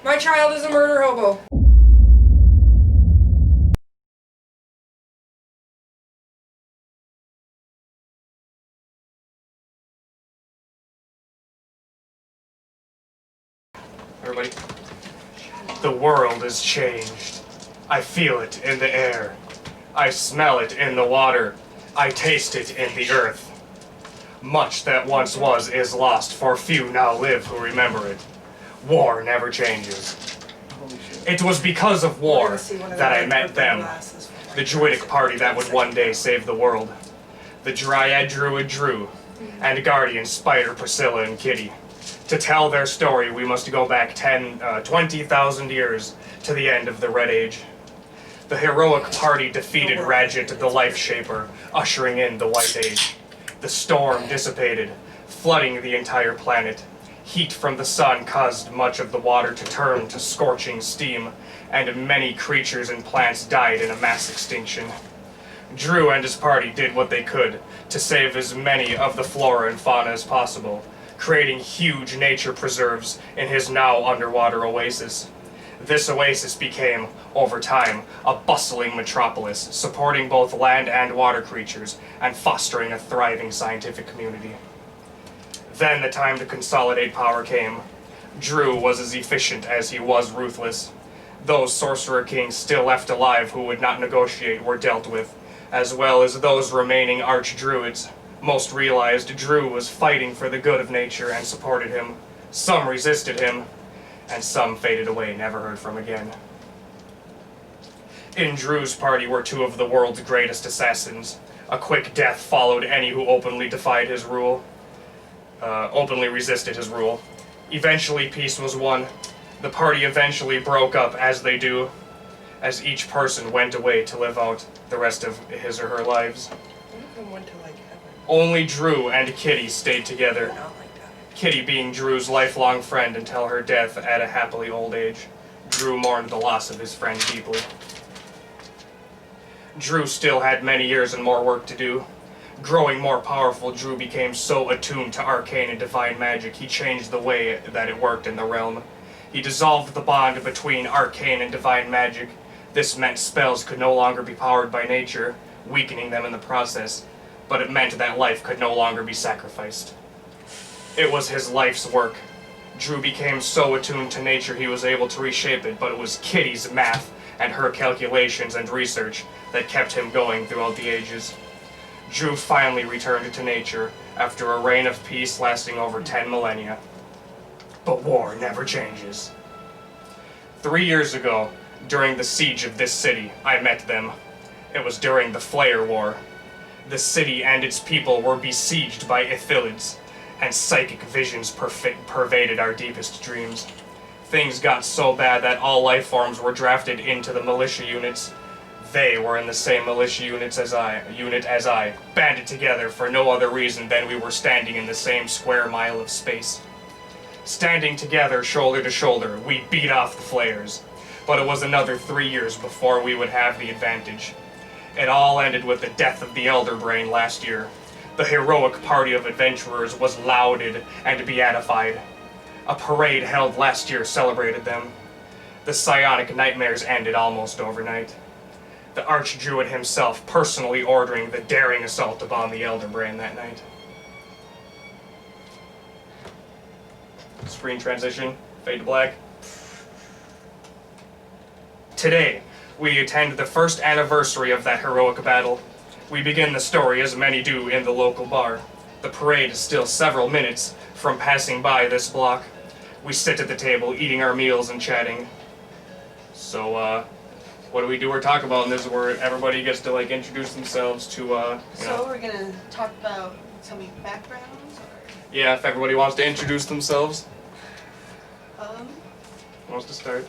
My child is a murder hobo. Everybody. The world is changed. I feel it in the air. I smell it in the water. I taste it in the earth. Much that once was is lost, for few now live who remember it. War never changes. It was because of war that I met them, the Druidic party that would one day save the world. The Dryad Druid Drew, and Guardian Spider Priscilla and Kitty. To tell their story, we must go back 20,000 years to the end of the Red Age. The heroic party defeated Radjit the Life Shaper, ushering in the White Age. The storm dissipated, flooding the entire planet. Heat from the sun caused much of the water to turn to scorching steam, and many creatures and plants died in a mass extinction. Drew and his party did what they could to save as many of the flora and fauna as possible, creating huge nature preserves in his now underwater oasis. This oasis became, over time, a bustling metropolis, supporting both land and water creatures, and fostering a thriving scientific community. Then the time to consolidate power came. Drew was as efficient as he was ruthless. Those sorcerer kings still left alive who would not negotiate were dealt with, as well as those remaining arch-druids. Most realized Drew was fighting for the good of nature and supported him. Some resisted him, and some faded away, never heard from again. In Drew's party were two of the world's greatest assassins. A quick death followed any who openly defied his rule, openly resisted his rule. Eventually peace was won. The party eventually broke up, as they do, as each person went away to live out the rest of his or her lives. Only Drew and Kitty stayed together. Kitty being Drew's lifelong friend until her death at a happily old age. Drew mourned the loss of his friend deeply. Drew still had many years and more work to do. Growing more powerful, Drew became so attuned to arcane and divine magic, he changed the way that it worked in the realm. He dissolved the bond between arcane and divine magic. This meant spells could no longer be powered by nature, weakening them in the process, but it meant that life could no longer be sacrificed. It was his life's work. Drew became so attuned to nature he was able to reshape it, but it was Kitty's math and her calculations and research that kept him going throughout the ages. Drew finally returned to nature after a reign of peace lasting over 10 millennia. But war never changes. 3 years ago, during the siege of this city, I met them. It was during the Flayer War. The city and its people were besieged by Ithilids, and psychic visions pervaded our deepest dreams. Things got so bad that all life forms were drafted into the militia units. They were in the same militia unit as I, banded together for no other reason than we were standing in the same square mile of space. Standing together, shoulder to shoulder, we beat off the Flayers. But it was another 3 years before we would have the advantage. It all ended with the death of the Elder Brain last year. The heroic party of adventurers was lauded and beatified. A parade held last year celebrated them. The psionic nightmares ended almost overnight. The Archdruid himself personally ordering the daring assault upon the Elder Brain that night. Screen transition, fade to black. Today, we attend the first anniversary of that heroic battle. We begin the story as many do in the local bar. The parade is still several minutes from passing by this block. We sit at the table, eating our meals and chatting. So, what do we do or talk about in this where everybody gets to, introduce themselves to, So we're gonna talk about some backgrounds, or? Yeah, if everybody wants to introduce themselves. Who wants to start?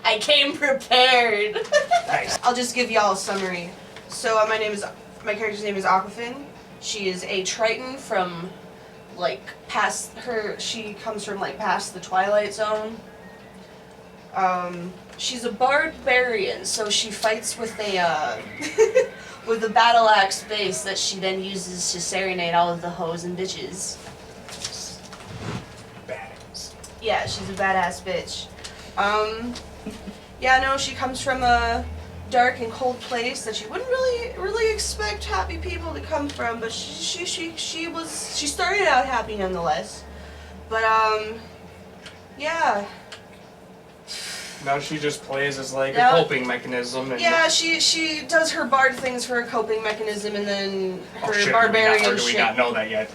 I came prepared. Nice. I'll just give y'all a summary. So my character's name is Aquafin. She is a Triton from she comes from past the Twilight Zone. She's a barbarian, so she fights with a with a battle axe base that she then uses to serenade all of the hoes and bitches. Badass. Yeah, she's a badass bitch. Yeah, no, she comes from a dark and cold place that you wouldn't really expect happy people to come from, but she started out happy nonetheless. But yeah. Now she just plays as like Yeah. a coping mechanism. And Yeah, she does her bard things for a coping mechanism, and then her oh, shit, barbarian do we shit. not know that yet?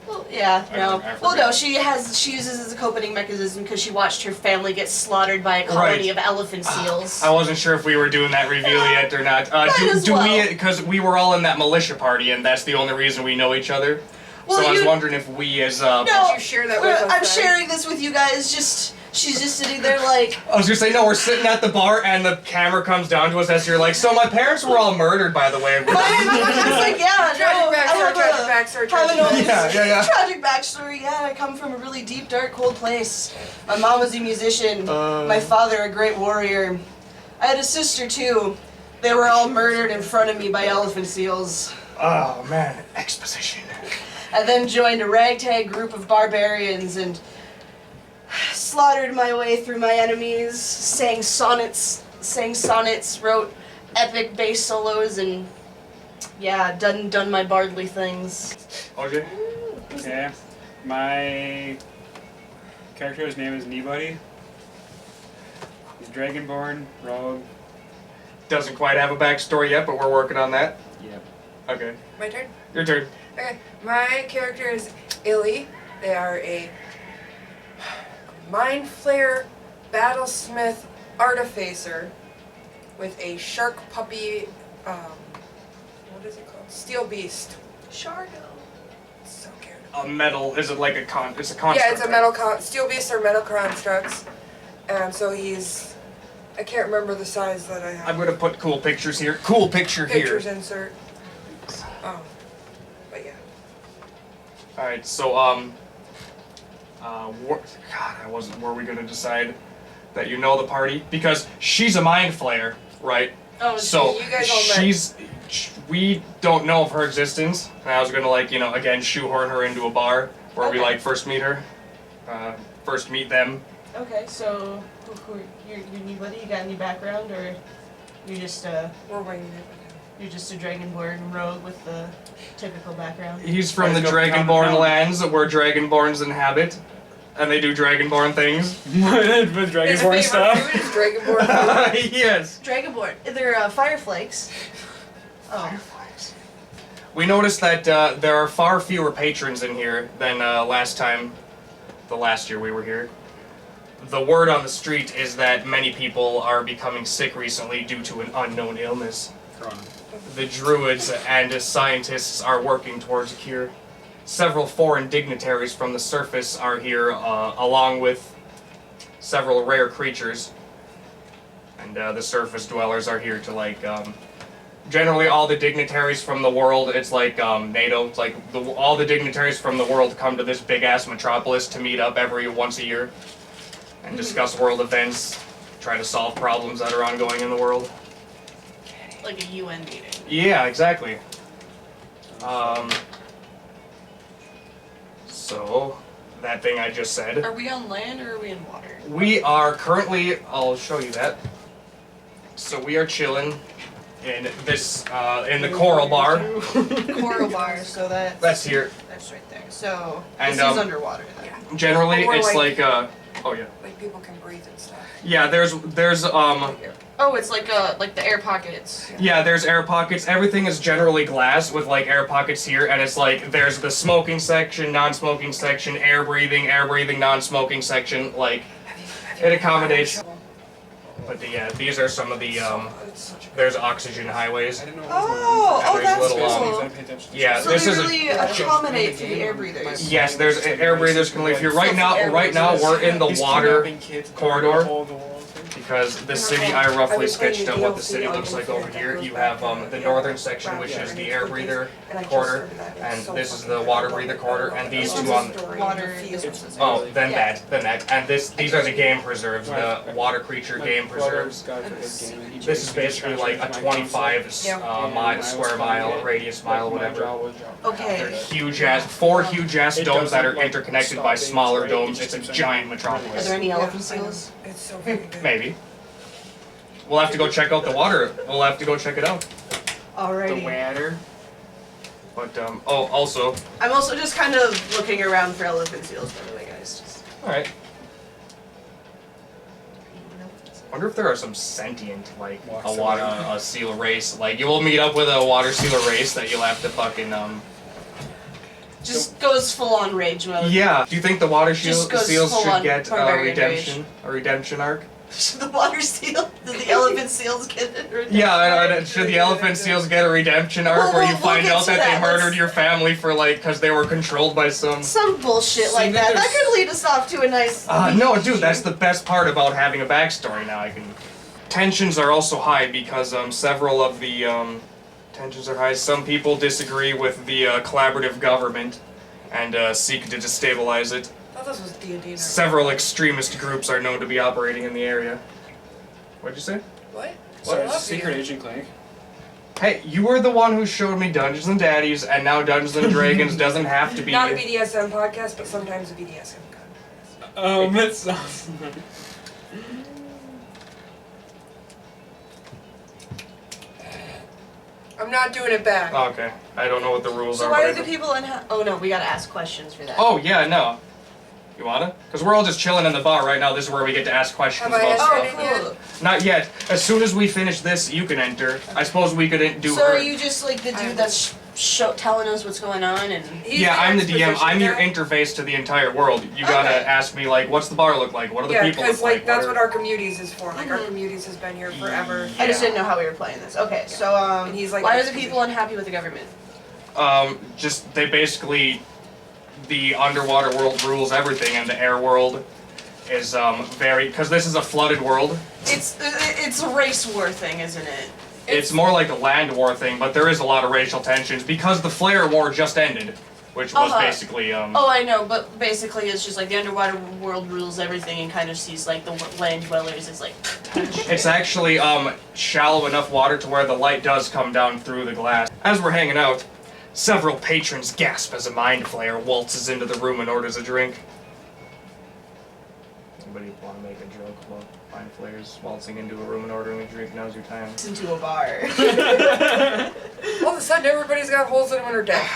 Well, yeah, no. I Well, no, forget. she uses it as a coping mechanism because she watched her family get slaughtered by a colony Right. of elephant seals. I wasn't sure if we were doing that reveal yet or not. Might as Do we? well. Because we were all in that militia party, and that's the only reason we know each other. Well, so I was you- wondering if we, as No, Did you share that with us I'm then? sharing this with you guys. She's just sitting there like, I was gonna say no. We're sitting at the bar, and the camera comes down to us as you're like, so my parents were all murdered, by the way. it's like, yeah, no, I have Tragic backstory, have an tragic old Yeah. tragic backstory. Yeah, I come from a really deep, dark, cold place. My mom was a musician. My father a great warrior. I had a sister too. They were all murdered in front of me by elephant seals. Oh man, exposition. I then joined a ragtag group of barbarians and slaughtered my way through my enemies, sang sonnets, wrote epic bass solos, and yeah, done my bardly things. OJ. Okay. My character's name is Anybody. He's Dragonborn, rogue. Doesn't quite have a backstory yet, but we're working on that. Yep. Okay, My turn? your turn. Okay, my character is Illy. They are a mind flayer, battlesmith, artificer with a shark puppy, what is it called? Steel beast. Shargo. So cute. A metal, is it like a it's a construct? Yeah, it's a metal steel beasts are metal constructs. And so he's, I can't remember the size that I have. I'm gonna put cool pictures here. Cool picture Pictures here. insert. But yeah. Alright, so, were we gonna decide that you know the party? Because she's a mind flayer, right? Oh, So, you guys all met. we don't know of her existence, and I was gonna, like, you know, again, shoehorn her into a bar where we, Okay. like, first meet her. First meet them. Okay, so you're anybody? You got any background, or you're just We're waiting it. you're just a dragonborn rogue with the typical background? He's from the Let's go pound Dragonborn pound. lands where Dragonborns inhabit, and they do Dragonborn things. With His Dragonborn favorite stuff. food is Dragonborn food. Yes. Dragonborn. They're fireflakes. Oh. We noticed that there are far fewer patrons in here than the last year we were here. The word on the street is that many people are becoming sick recently due to an unknown illness. Corona. The druids and scientists are working towards a cure. Several foreign dignitaries from the surface are here, along with several rare creatures. And the surface dwellers are here to, like, generally all the dignitaries from the world, it's like NATO, it's like all the dignitaries from the world come to this big-ass metropolis to meet up every once a year and discuss world events, try to solve problems that are ongoing in the world. Like a UN meeting. Yeah, exactly. So, that thing I just said. Are we on land or are we in water? We are currently, I'll show you that. So we are chilling in this, in the coral bar. Coral bar, so That's here. that's right there. So And, this is underwater then. Yeah. Generally, Or it's like- like, oh yeah. Like people can breathe and stuff. Yeah, there's, Right here. Oh, it's like the air pockets. yeah, there's air pockets. Everything is generally glass with like air pockets here, and it's like there's the smoking section, non-smoking section, air breathing, non-smoking section. Like, Have you it accommodates. shovel? But yeah, these are some of the It's such a there's oxygen highways. I didn't know Oh, There's that's little, cool. I paid attention to Yeah, So this they is a- really accommodate for the air breathers. Yes, there's air breathers can live here. Right now, we're in the He's water kidnapping kids, corridor. the wall, because the city, I roughly sketched out what the city looks like over here. You have the northern section, which is the air breather corridor, and this is the water breather corridor, and these two on. Water. Oh, then that, and these are the game preserves, the water creature game game preserves. God for his game. and he This is takes basically treasure like a to my 25 Yeah. square mile, radius mile, Like, my whatever. jaw was dropped. Okay. They're huge ass, 4 huge ass It domes that are doesn't, like, interconnected stop by being smaller straight, domes. it It's a just giant keeps metropolis. Are there any Yeah, elephant I know. seals? It's so fucking good. Maybe. We'll have to go check out the water. We'll have to go check it out. The Alrighty. water. But oh, also, I'm also just kind of looking around for elephant seals, by the way, guys. Just... all right. Wonder if there are some sentient like Walks a water around. a seal race. Like you will meet up with a water seal race that you'll have to fucking Just goes full on rage mode. Yeah. Do you think the water Just goes seals full should on get a barbarian redemption arc? The water seal? Did the elephant seals get it? Yeah, should the elephant seals get a redemption arc Well, where you we'll find get out to that they that. murdered Let's- your family for like because they were controlled by some. Some bullshit See, like that. there's- That could lead us off to a nice. No, dude, that's the best part about having a backstory now. I can. Tensions are also high because several of the tensions are high. Some people disagree with the collaborative government and seek to destabilize it. I thought this was D&D. Several extremist groups are known to be operating in the area. What'd you say? What? Sorry, What? Secret Agent Clank. Hey, you were the one who showed me Dungeons and Daddies, and now Dungeons and Dragons doesn't have to be. Not a BDSM podcast, but sometimes a BDSM podcast. It sounds. I'm not doing it back. Oh, okay, I don't know what the rules So are. why but are the people in? Oh no, we gotta ask questions for that. Oh yeah, no. You wanna? Because we're all just chilling in the bar right now. This is where we get to ask questions Have I about asked stuff. any- cool. Not yet. As soon as we finish this, you can enter. I suppose we could do So her. are you just like the dude that's telling us what's going on and? He's Yeah, I'm the DM. exposition I'm your guy. interface to the entire world. You gotta Okay. ask me like, what's the bar look like? What do the Yeah, people because look like? like that's are- what our communities is for. Like our Mhm. communities has been here forever. I just Yeah. didn't know how we were playing this. Okay, so And he's like why are the exposition. people unhappy with the government? Just they basically the underwater world rules everything, and the air world is very because this is a flooded world. It's a race war thing, isn't it? It's more like a land war thing, but there is a lot of racial tensions because the Flayer War just ended, which was Uh-huh. basically Oh, I know, but basically it's just like the underwater world rules everything and kind of sees like the land dwellers as like. It's actually shallow enough water to where the light does come down through the glass. As we're hanging out, several patrons gasp as a mind flayer waltzes into the room and orders a drink. Anybody want to make a joke about mind flayers waltzing into a room and ordering a drink? Now's your time. Into a bar. All of a sudden, everybody's got holes in them in their deck.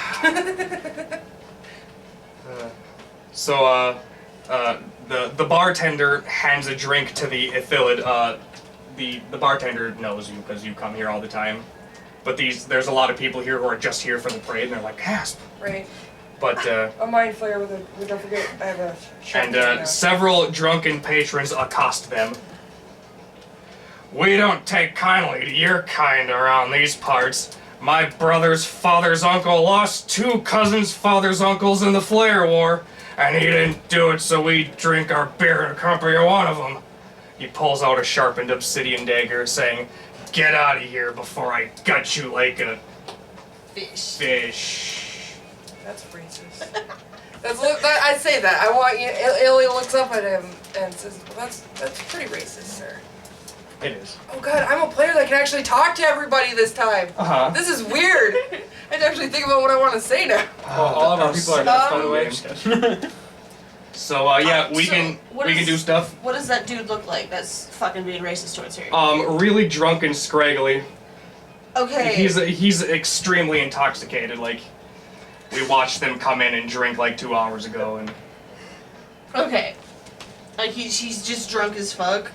The bartender hands a drink to the Ithilid. The bartender knows you because you come here all the time. But there's a lot of people here who are just here for the parade, and they're like, gasp. Right. But A mind flayer with a. Don't forget, I have a. and several drunken patrons accost them. We don't take kindly to your kind around these parts. My brother's father's uncle lost 2 cousins' father's uncles in the Flayer War, and he didn't do it, so we drink our beer in company of one of them. He pulls out a sharpened obsidian dagger, saying, "Get out of here before I gut you like a Fish. fish." That's racist. I'd say that. I want you. Ilya looks up at him and says, "Well, that's pretty racist, sir." It is. Oh God, I'm a player that can actually talk to everybody this time. Uh-huh. This is weird. I have to actually think about what I want to say now. All of our people are nuts, by the way. Um, So yeah, we So, can what can is- do stuff. What does that dude look like that's fucking being racist towards her? Really drunk and scraggly. Okay. He's extremely intoxicated. Like, we watched them come in and drink like 2 hours ago, and Okay. Like he's just drunk as fuck.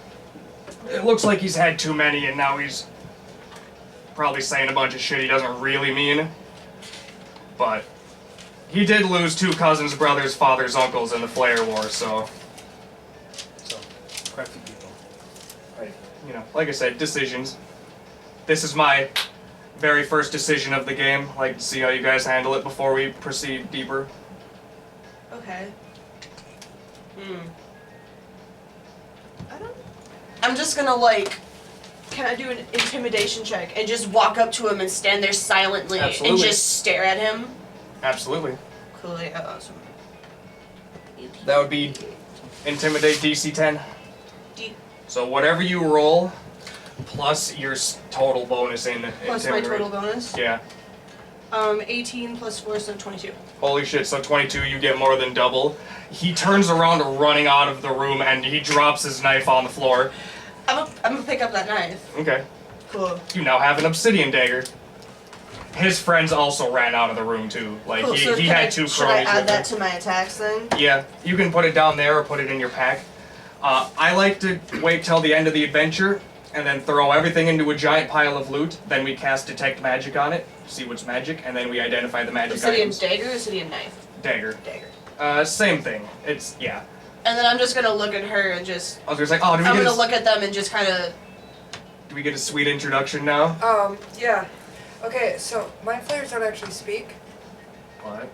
it looks like he's had too many, and now he's probably saying a bunch of shit he doesn't really mean. But he did lose 2 cousins, brothers, fathers, uncles in the Flayer War, so So, crafty people. you know, like I said, decisions. This is my very first decision of the game. Like to see how you guys handle it before we proceed deeper. Okay. I'm just gonna like. Can I do an intimidation check and just walk up to him and stand there silently and Absolutely. just stare at him? Absolutely. Cool. Awesome. That would be Intimidate DC 10. So whatever you roll, plus your total bonus in Plus my intimidate. total bonus. Yeah. 18 plus 4, so 22. Holy shit, so 22, you get more than double. He turns around running out of the room and he drops his knife on the floor. I'm gonna pick up that knife. Okay. Cool. You now have an obsidian dagger. His friends also ran out of the room too. Like Cool. So he can had two should I cronies add with that him. to my attacks then? Yeah, you can put it down there or put it in your pack. I like to wait till the end of the adventure and then throw everything into a giant pile of loot. Then we cast detect magic on it, see what's magic, and then we identify the magic Obsidian items. dagger or obsidian knife? Dagger. Dagger. Same thing. It's, yeah. And then I'm just gonna look at her and just. I was just like, oh, I'm gonna look at them and just kind of. do we get a sweet introduction now? Yeah. Okay, so mind flayers don't actually speak. What?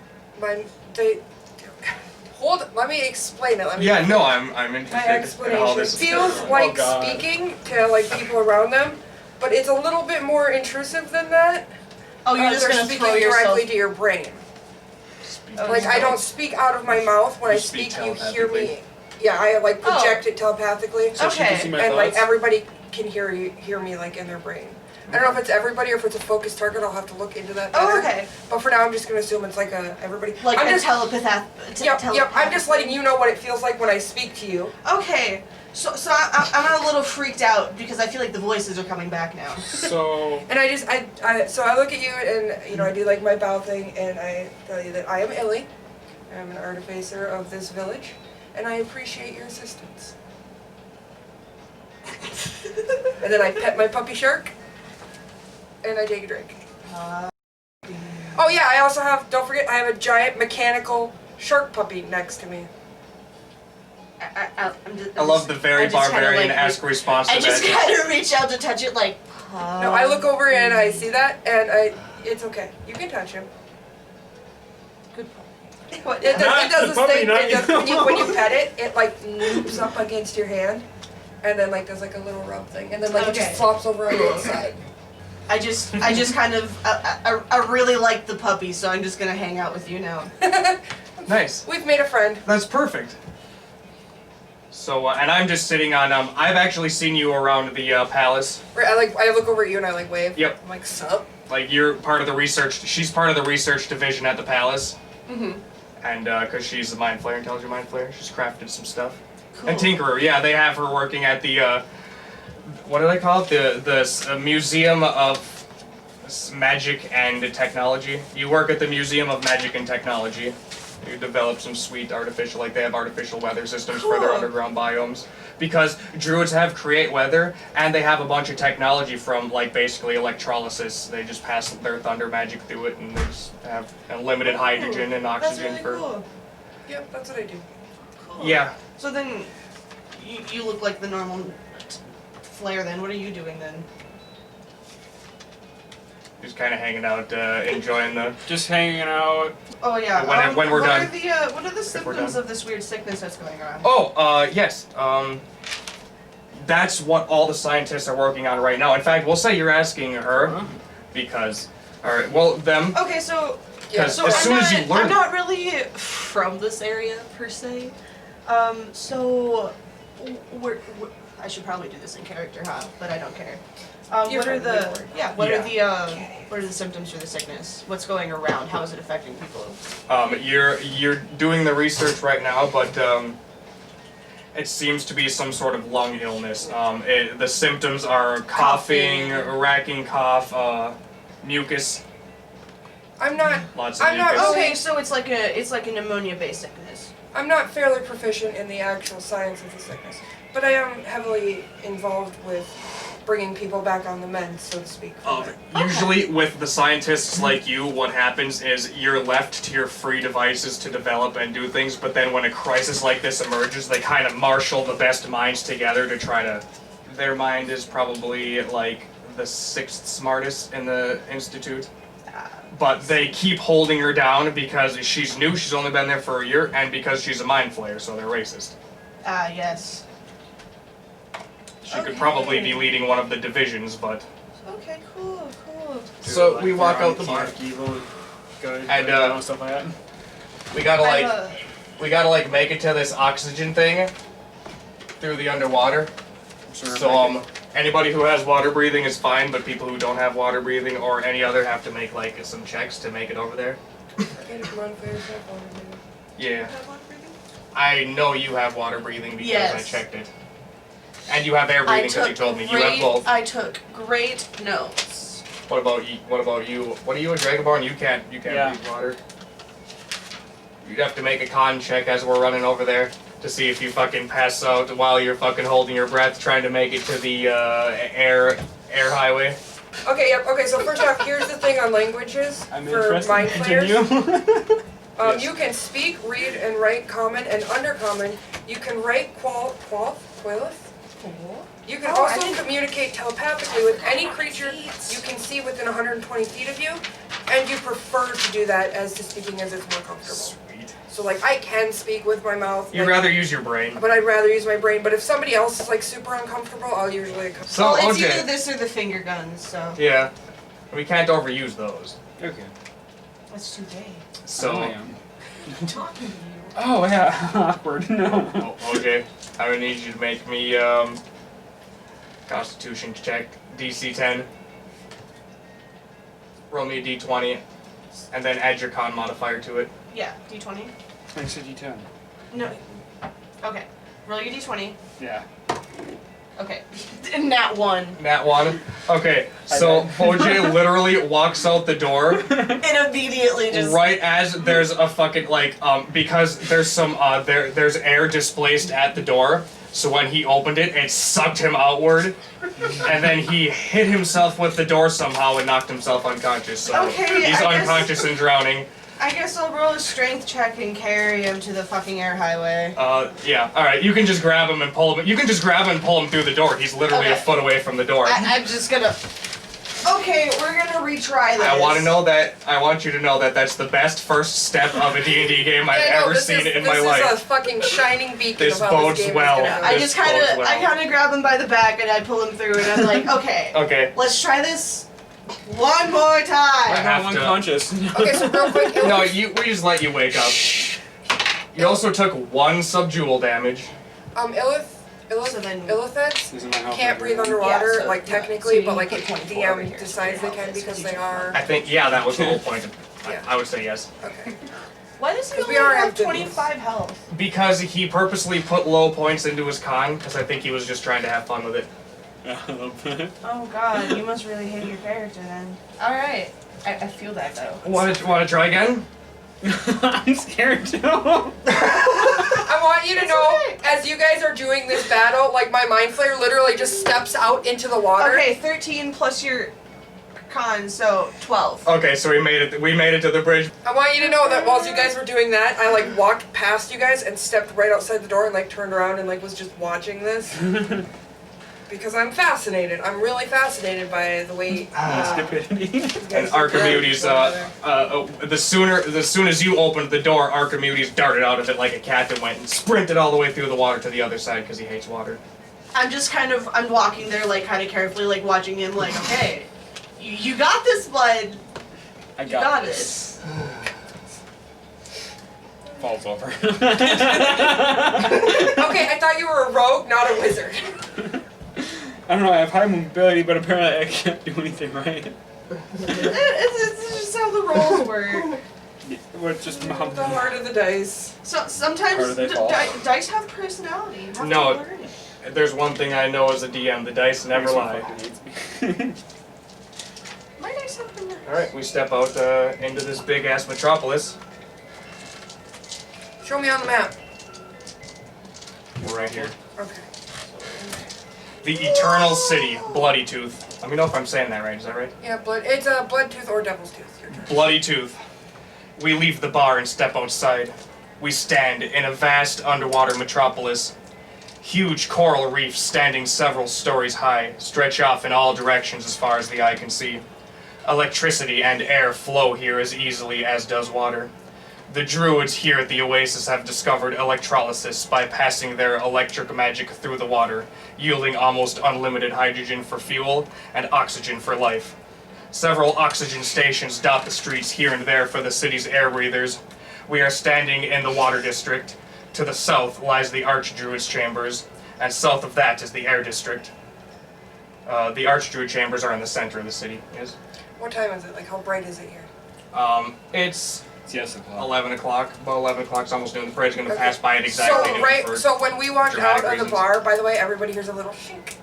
They. Hold. Let me explain it. Yeah, no, I'm My interested in how explanation this is. feels like God. speaking to like people around them, but it's a little bit more intrusive than that. Oh, you're just they're gonna speaking throw yourself. directly to your brain. Oh, Like I don't speak out of my mouth. When You I speak speak, you hear me. telepathically. Yeah, I like Oh. project it telepathically, So she can see my and like thoughts? everybody can hear me like in their brain. I don't know if it's everybody or if it's a focused target. I'll have to look into that better. Oh, okay. But for now, I'm just gonna assume it's like a everybody. Like I'm a just, Yep. I'm just letting you know what it feels like when I speak to you. Okay. So I'm a little freaked out because I feel like the voices are coming back now. So, And so I look at you and I do like my bow thing and I tell you that I am Illy. I'm an artificer of this village, and I appreciate your assistance. And then I pet my puppy shark, and I take a drink. Oh yeah, I also have, don't forget, I have a giant mechanical shark puppy next to me. I love the very barbarian-esque response to I just that. kind of reach out to touch it, like. No, I look over and I see that, and it's okay. You can touch him. Good puppy. What? It Not does the this puppy, thing. not It does, you. when you pet it, it like loops up against your hand, and then like does like a little rub thing, and then like it Okay. just flops over on the inside. I just kind of, I really like the puppy, so I'm just gonna hang out with you now. Nice. We've made a friend. That's perfect. So, and I'm just sitting on, I've actually seen you around the palace. I look over at you and I like wave. Yep. I'm like, sup? Like, you're part of the research, she's part of the research division at the palace. Mm-hmm. And, because she's a mind flayer, intelligent mind flayer, she's crafted some stuff. Cool. And Tinkerer, yeah, they have her working at the, what do they call it? The Museum of Magic and Technology. You work at the Museum of Magic and Technology. You develop some sweet artificial, like they have artificial weather systems for their Cool. underground biomes. Because druids have create weather, and they have a bunch of technology from, like, basically electrolysis. They just pass their thunder magic through it, and they just have unlimited hydrogen and That's oxygen really for... cool. Yep, that's what I do. Cool. Yeah. So then, you look like the normal Flayer then. What are you doing then? Just kind of hanging out, enjoying the... just hanging out. Oh yeah. When we're what done. Are the, what are the we're symptoms done. of this weird sickness that's going around? Oh, yes. That's what all the scientists are working on right now. In fact, we'll say you're asking her, Huh? because... Alright, well, them... Okay, so Yeah. Because as soon as you learn... I'm not really from this area per se. So I should probably do this in character, huh? But I don't care. You're What are the probably bored. what are the symptoms for the sickness? What's going around? How is it affecting people? You're doing the research right now, but it seems to be some sort of lung illness. The symptoms are coughing, racking cough, mucus, I'm not. lots of I'm not mucus. really- Okay, so it's like a pneumonia-based sickness. I'm not fairly proficient in the actual science of the sickness, but I am heavily involved with bringing people back on the mend, so to speak. from it. Usually with the scientists like you, what happens is you're left to your free devices to develop and do things, but then when a crisis like this emerges, they kind of marshal the best minds together to try to... Their mind is probably like the 6th smartest in the institute. But they keep holding her down because she's new, she's only been there for a year, and because she's a mind flayer, so they're racist. Ah, yes. She could probably be leading one of the divisions, but... Okay, cool. So we walk out the bar. And, stuff like that. We gotta like make it to this oxygen thing through the underwater. So anybody who has water breathing is fine, but people who don't have water breathing or any other have to make like some checks to make it over there. Yeah. I know you have water breathing because I checked it. And you have air breathing because you told me. You have both. I took great notes. What about you? What are you, a Dragonborn? You can't breathe water. You'd have to make a con check as we're running over there to see if you fucking pass out while you're fucking holding your breath trying to make it to the air highway. Okay, yep. Okay, so first off, here's the thing on languages for mind flayers. Yes. You can speak, read, and write common and undercommon. You can write qualis. You can also communicate telepathically with any creature you can see within 120 feet of you, and you prefer to do that as to speaking as it's more comfortable. Sweet. So like I can speak with my mouth. You'd rather use your brain. But I'd rather use my brain. But if somebody else is like super uncomfortable, I'll usually. So well, it's OJ. either this or the finger guns, so. Yeah, we can't overuse those. Okay. That's too big. So. I'm talking to you. Oh yeah, awkward. No. OJ, I would need you to make me Constitution check DC 10. Roll me a D20, and then add your con modifier to it. Yeah, D20. Makes a D10. No. Okay. Roll your D20. Yeah. Okay. Nat 1. Nat 1. Okay, so OJ literally walks out the door. And immediately just. Right as there's a fucking because there's some there's air displaced at the door. So when he opened it, it sucked him outward, and then he hit himself with the door somehow and knocked himself unconscious. So Okay, he's I unconscious and drowning. I guess I'll roll a strength check and carry him to the fucking air highway. Yeah. All right. You can just grab him and pull him. You can just grab him and pull him through the door. He's literally a foot away from the door. I'm just gonna. Okay, we're gonna retry this. I want you to know that that's the best first step of a D&D game I've ever seen in my life. This is a fucking shining beacon This of how bodes this game well. is gonna go. I just kind of grab him by the back and I pull him through and I'm like, okay, Okay. let's try this one more I'm time. have now to- unconscious. Okay, so real quick. No, we just let you wake up. You also took 1 subdual damage. Illithets These are my health can't breathe numbers. underwater, Yeah, so- like technically, so but you like put if 24 over DM here, decides so they can because they are. I think, yeah, that was the whole point. Yeah. I would say yes. Okay. Why does he 'Cause only we are have amphibians. 25 health? Because he purposely put low points into his con, because I think he was just trying to have fun with it. Oh god, you must really hate your character then. Alright. I feel that though. Want to try again? I'm scared too. I want you to It's know, okay. as you guys are doing this battle, like my mind flayer literally just steps out into the water. Okay, 13 plus your con, so 12. Okay, so we made it to the bridge. I want you to know that while you guys were doing that, I like walked past you guys and stepped right outside the door and like turned around and like was just watching this. Because I'm fascinated. I'm really fascinated by the way. Stupidity. you guys And are Archimedes, as soon as you opened the door, Archimedes darted out of it like a cat and went and sprinted all the way through the water to the other side because he hates water. I'm just I'm walking there like kind of carefully, like watching him like, okay, you got this, bud. I You got this. Falls over. Okay, I thought you were a rogue, not a wizard. I don't know, I have high mobility, but apparently I can't do anything right. It's just how the rolls work. What, just The heart of the dice. So How do sometimes they fall? dice have personality. You have No. to learn it. There's one thing I know as a DM, the dice never lie. My dice have personality. Alright, we step out into this big-ass metropolis. Show me on the map. We're right here. Okay. The Eternal City, Bloody Tooth. Let me know if I'm saying that right, is that right? Yeah, blood. It's a blood tooth or devil's tooth. Your turn. Bloody Tooth. We leave the bar and step outside. We stand in a vast underwater metropolis. Huge coral reefs standing several stories high stretch off in all directions as far as the eye can see. Electricity and air flow here as easily as does water. The druids here at the oasis have discovered electrolysis by passing their electric magic through the water, yielding almost unlimited hydrogen for fuel and oxygen for life. Several oxygen stations dot the streets here and there for the city's air breathers. We are standing in the water district. To the south lies the Archdruid's chambers. and south of that is the Air District. The Archdruid chambers are in the center of the city. Yes. What time is it? Like, how bright is it here? It's Yes, o'clock. 11 o'clock. About 11 o'clock's almost noon. The parade's going to Okay. pass by at exactly noon. So, for so when we walked dramatic out of the reasons. bar, by the way, everybody hears a little shink.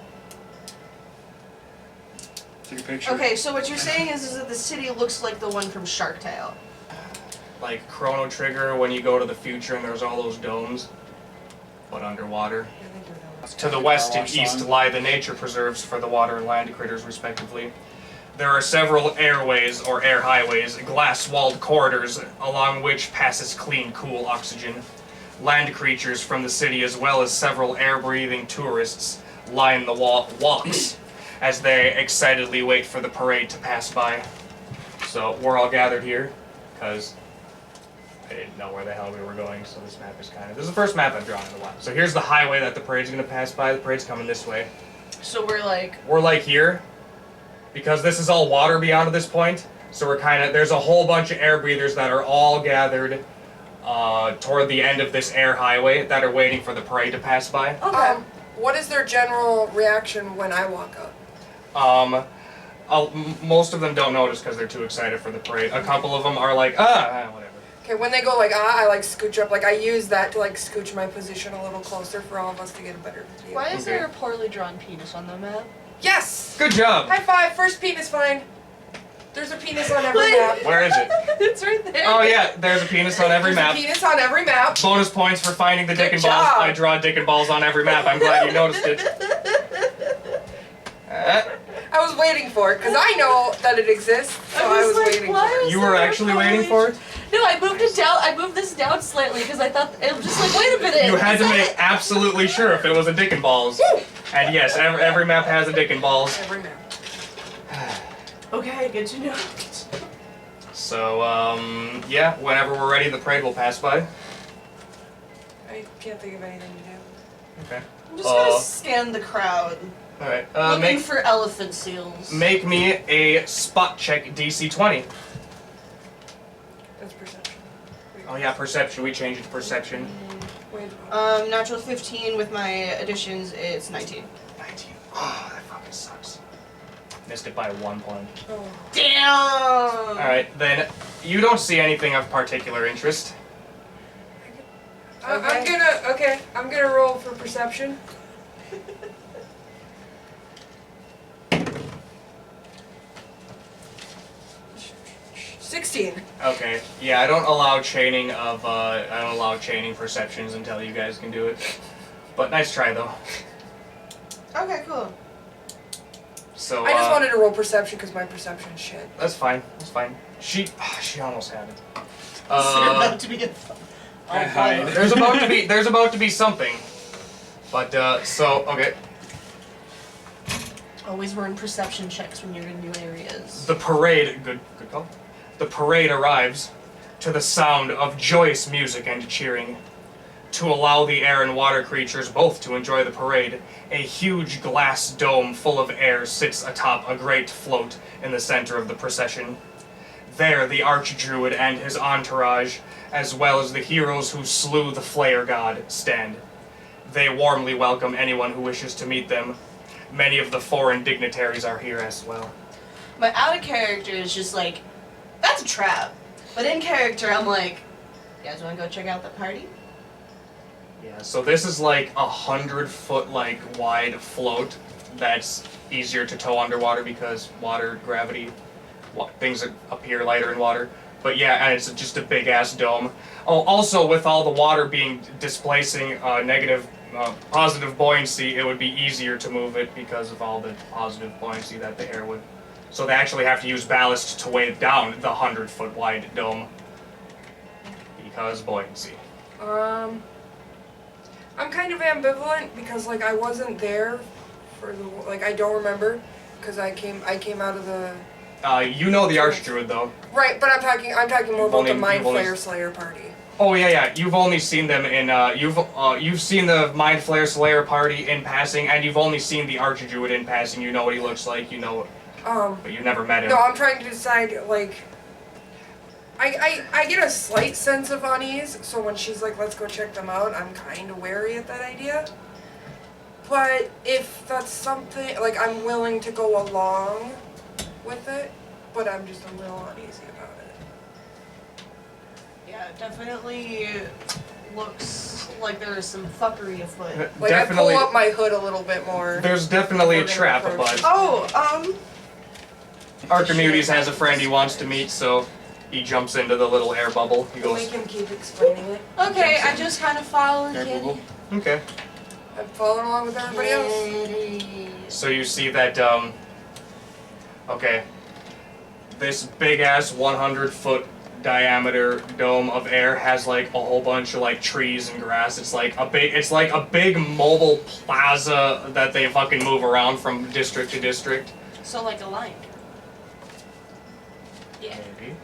Take a picture. Okay, so what you're saying is that the city looks like the one from Shark Tale. Like Chrono Trigger when you go to the future and there's all those domes, but underwater. Yeah, they do that. To the west and Car wash east on. lie the nature preserves for the water and land critters, respectively. There are several airways, or air highways, glass-walled corridors along which passes clean, cool oxygen. Land creatures from the city, as well as several air-breathing tourists, line the walks as they excitedly wait for the parade to pass by. So we're all gathered here, because I didn't know where the hell we were going, so this map is this is the first map I've drawn in a while. So here's the highway that the parade's gonna pass by. The parade's coming this way. So we're like, We're like here, because this is all water beyond this point, so we're there's a whole bunch of air breathers that are all gathered toward the end of this air highway that are waiting for the parade to pass by. okay. What is their general reaction when I walk up? Most of them don't notice because they're too excited for the parade. A couple of them are like, whatever. Okay, when they go like, I like scooch up. Like, I use that to like scooch my position a little closer for all of us to get a better view. Why is Okay. there a poorly drawn penis on the map? Yes! Good job! High five, first penis find. There's a penis on every map. Where is it? It's right there. Oh yeah, there's a penis on every There's map. a penis on every map. Bonus points for finding the dick Good and balls. job. I draw dick and balls on every map. I'm glad you noticed it. I was waiting for it, because I know that it exists, so I was like, waiting why for it. is You were there a actually waiting for it? No, I moved it down. I moved this down slightly because I thought it was just like, wait a minute. You had is to that make it? absolutely sure if it was a dick and balls. And yes, every map has a dick and balls. Every map. Okay, good to know. So, yeah, whenever we're ready, the parade will pass by. I can't think of anything to do. Okay. I'm just gonna scan the crowd, Alright, looking for elephant seals. make me a spot check DC 20. That's perception. Oh yeah, perception. We changed it to perception. Wait. Natural 15 with my additions, it's 19. 19. Oh, that fucking sucks. Missed it by 1 point. Oh. Damn! Alright, then you don't see anything of particular interest. I'm gonna roll for perception. $16. Okay, yeah, I don't allow chaining perceptions until you guys can do it. But nice try though. Okay, cool. So I just wanted to roll perception because my perception's shit. that's fine. That's fine. She almost had it. You're about to be I hide. There's about to be something. But okay. Always run perception checks when you're in new areas. The parade good call. The parade arrives to the sound of joyous music and cheering. To allow the air and water creatures both to enjoy the parade, a huge glass dome full of air sits atop a great float in the center of the procession. There, the Archdruid and his entourage, as well as the heroes who slew the Flayer god, stand. They warmly welcome anyone who wishes to meet them. Many of the foreign dignitaries are here as well. My out of character is just like, that's a trap. But in character, I'm like, you guys wanna go check out the party? Yeah, so this is like 100-foot wide float that's easier to tow underwater because water, gravity, things appear lighter in water. But yeah, and it's just a big ass dome. Oh, also with all the water being displacing positive buoyancy, it would be easier to move it because of all the positive buoyancy that the air would. So they actually have to use ballast to weigh down the 100-foot wide dome because buoyancy. I'm kind of ambivalent because I wasn't there for the I don't remember because I came out of the You know the Archdruid though. right, but I'm talking more about the Mind you've only- Flayer Slayer party. Oh yeah. You've only seen them in you've seen the Mind Flayer Slayer party in passing, and you've only seen the Archdruid in passing. You know what he looks like. You know, but you've never met him. No, I'm trying to decide I get a slight sense of unease, so when she's like, let's go check them out, I'm kind of wary at that idea. But if that's something, like, I'm willing to go along with it, but I'm just a little uneasy about it. Yeah, it definitely looks like there is some fuckery afoot. Like, Definitely, I pull up my hood a little bit more. there's definitely a We're gonna trap approach above. it. Oh, Archimedes has a friend he wants to meet, so he jumps into the little air bubble. He We'll goes, make him keep explaining it. okay, I just kind of follow Air Kitty. bubble. okay. I'm following along with everybody else. Kitty. So you see that, okay, this big ass 100-foot diameter dome of air has like a whole bunch of like trees and grass. It's like a big mobile plaza that they fucking move around from district to district. So like a lion. Yeah. Maybe.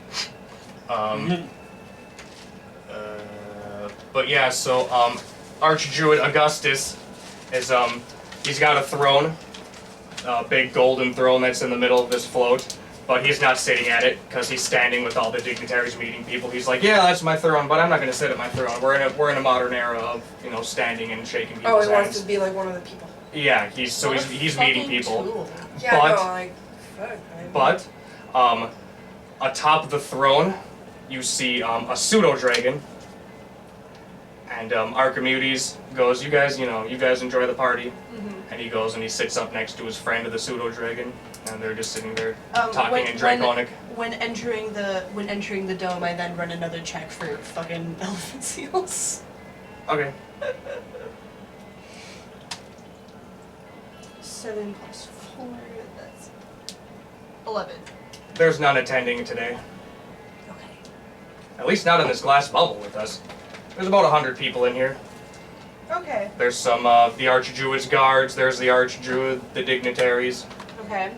But yeah, so Archdruid Augustus is he's got a throne, a big golden throne that's in the middle of this float, but he's not sitting at it because he's standing with all the dignitaries meeting people. He's like, yeah, that's my throne, but I'm not gonna sit at my throne. We're in a modern era of standing and shaking Oh, people's he wants hands. to be like one of the people. Yeah, he's meeting people. Tool. Yeah, But- no, like, fuck. But, atop the throne, you see a pseudo dragon, and Archimedes goes, "You guys enjoy the party," and he goes and he sits up next to his friend, the pseudo dragon, and they're just sitting there talking in Draconic. When entering the dome, I then run another check for fucking elephant seals. Okay. 7 plus 4, that's 11. There's none attending today. Okay. At least not in this glass bubble with us. There's about 100 people in here. Okay. There's some the Archdruid's guards. There's the Archdruid, the dignitaries. Okay.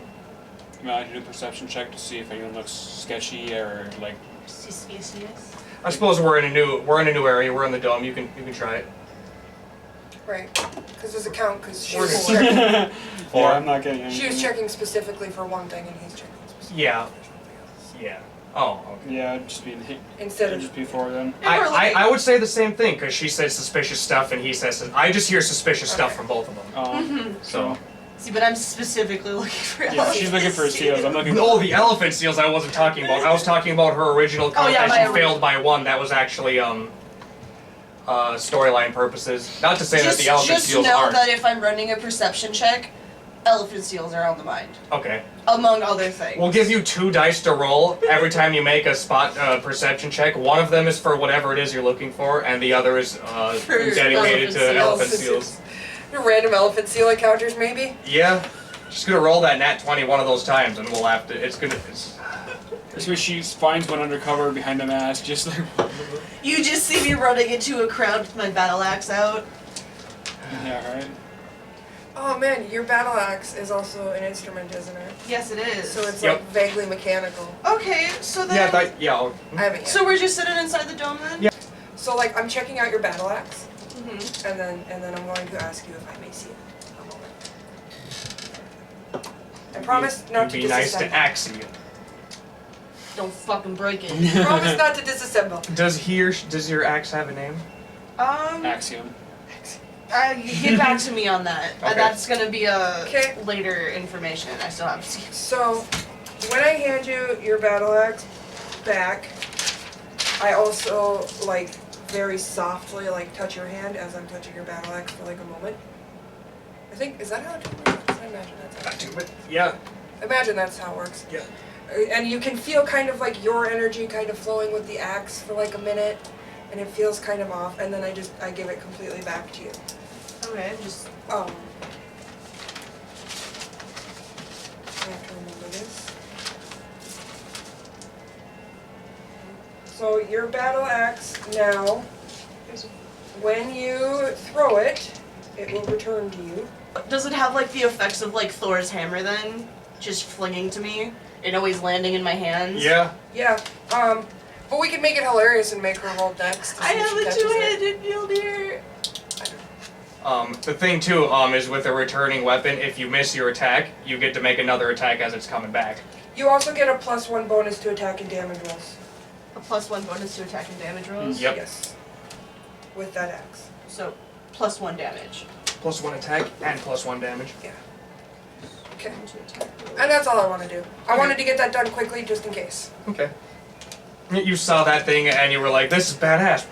I'm gonna do a perception check to see if anyone looks sketchy or like. Suspicious. I suppose we're in a new area. We're in the dome. You can try it. Right. Because there's a count, because she We're was good. checking. Yeah, I'm not getting anything. She was checking specifically for one thing, and he's checking specifically Yeah. for something else. Yeah. Oh, okay. Yeah, it'd just be Instead it'd of just be 4 then. I would say the same thing because she said suspicious stuff and he says I just hear suspicious stuff Okay. from both of them. Oh. So See, but I'm specifically looking for Yeah, she's looking for seals. I'm looking. no, the elephant seals I wasn't talking about. I was talking about her original Oh, yeah, contest. my She original. failed by 1. That was actually storyline purposes. Not to say that the elephant just seals know aren't. that if I'm running a perception check, elephant seals are on the mind, Okay. among other things. We'll give you 2 dice to roll every time you make a spot perception check. One of them is for whatever it is you're looking for, and the other is dedicated elephant to seals. elephant seals. random elephant seal encounters, maybe? Yeah. Just gonna roll that nat 20 one of those times, and we'll have to. It's. This way she finds one undercover behind a mask, just like. You just see me running into a crowd with my battle axe out. Yeah, right. Oh man, your battle axe is also an instrument, isn't it? Yes, it is. So it's Yep. like vaguely mechanical. Okay, so then. Yeah. I'll, I haven't yet. So we're just sitting inside the dome then? Yeah. So like I'm checking out your battle axe, Mm-hmm. and then I'm going to ask you if I may see it. A moment. I promise not to be nice to disassemble. axe you. Don't fucking break it. Promise not to disassemble. Does your axe have a name? Axiom. Get back to me on that. Okay. That's gonna be a Okay. later information. I still have to see. So, when I hand you your battle axe back, I also like very softly like touch your hand as I'm touching your battle axe for like a moment. I think is that how it works? I imagine that's how. It works. Yeah. Imagine that's how it works. Yeah. And you can feel kind of like your energy kind of flowing with the axe for like a minute, and it feels kind of off, and then I give it completely back to you. Okay, just. I have to remember this. So your battle axe now, when you throw it, it will return to you. Does it have like the effects of like Thor's hammer then? Just flinging to me? It always landing in my hands? Yeah. Yeah. But we can make it hilarious and make her roll dex. To see I if have she a catches it. two-handed Mjolnir! The thing too is with a returning weapon, if you miss your attack, you get to make another attack as it's coming back. You also get a +1 bonus to attack and damage rolls. A +1 bonus to attack and damage rolls? Yep. Yes. With that axe. So, +1 damage. +1 attack and +1 damage. Yeah. Okay. And that's all I want to do. I wanted to get that done quickly, just in case. Okay. You saw that thing and you were like, "This is badass."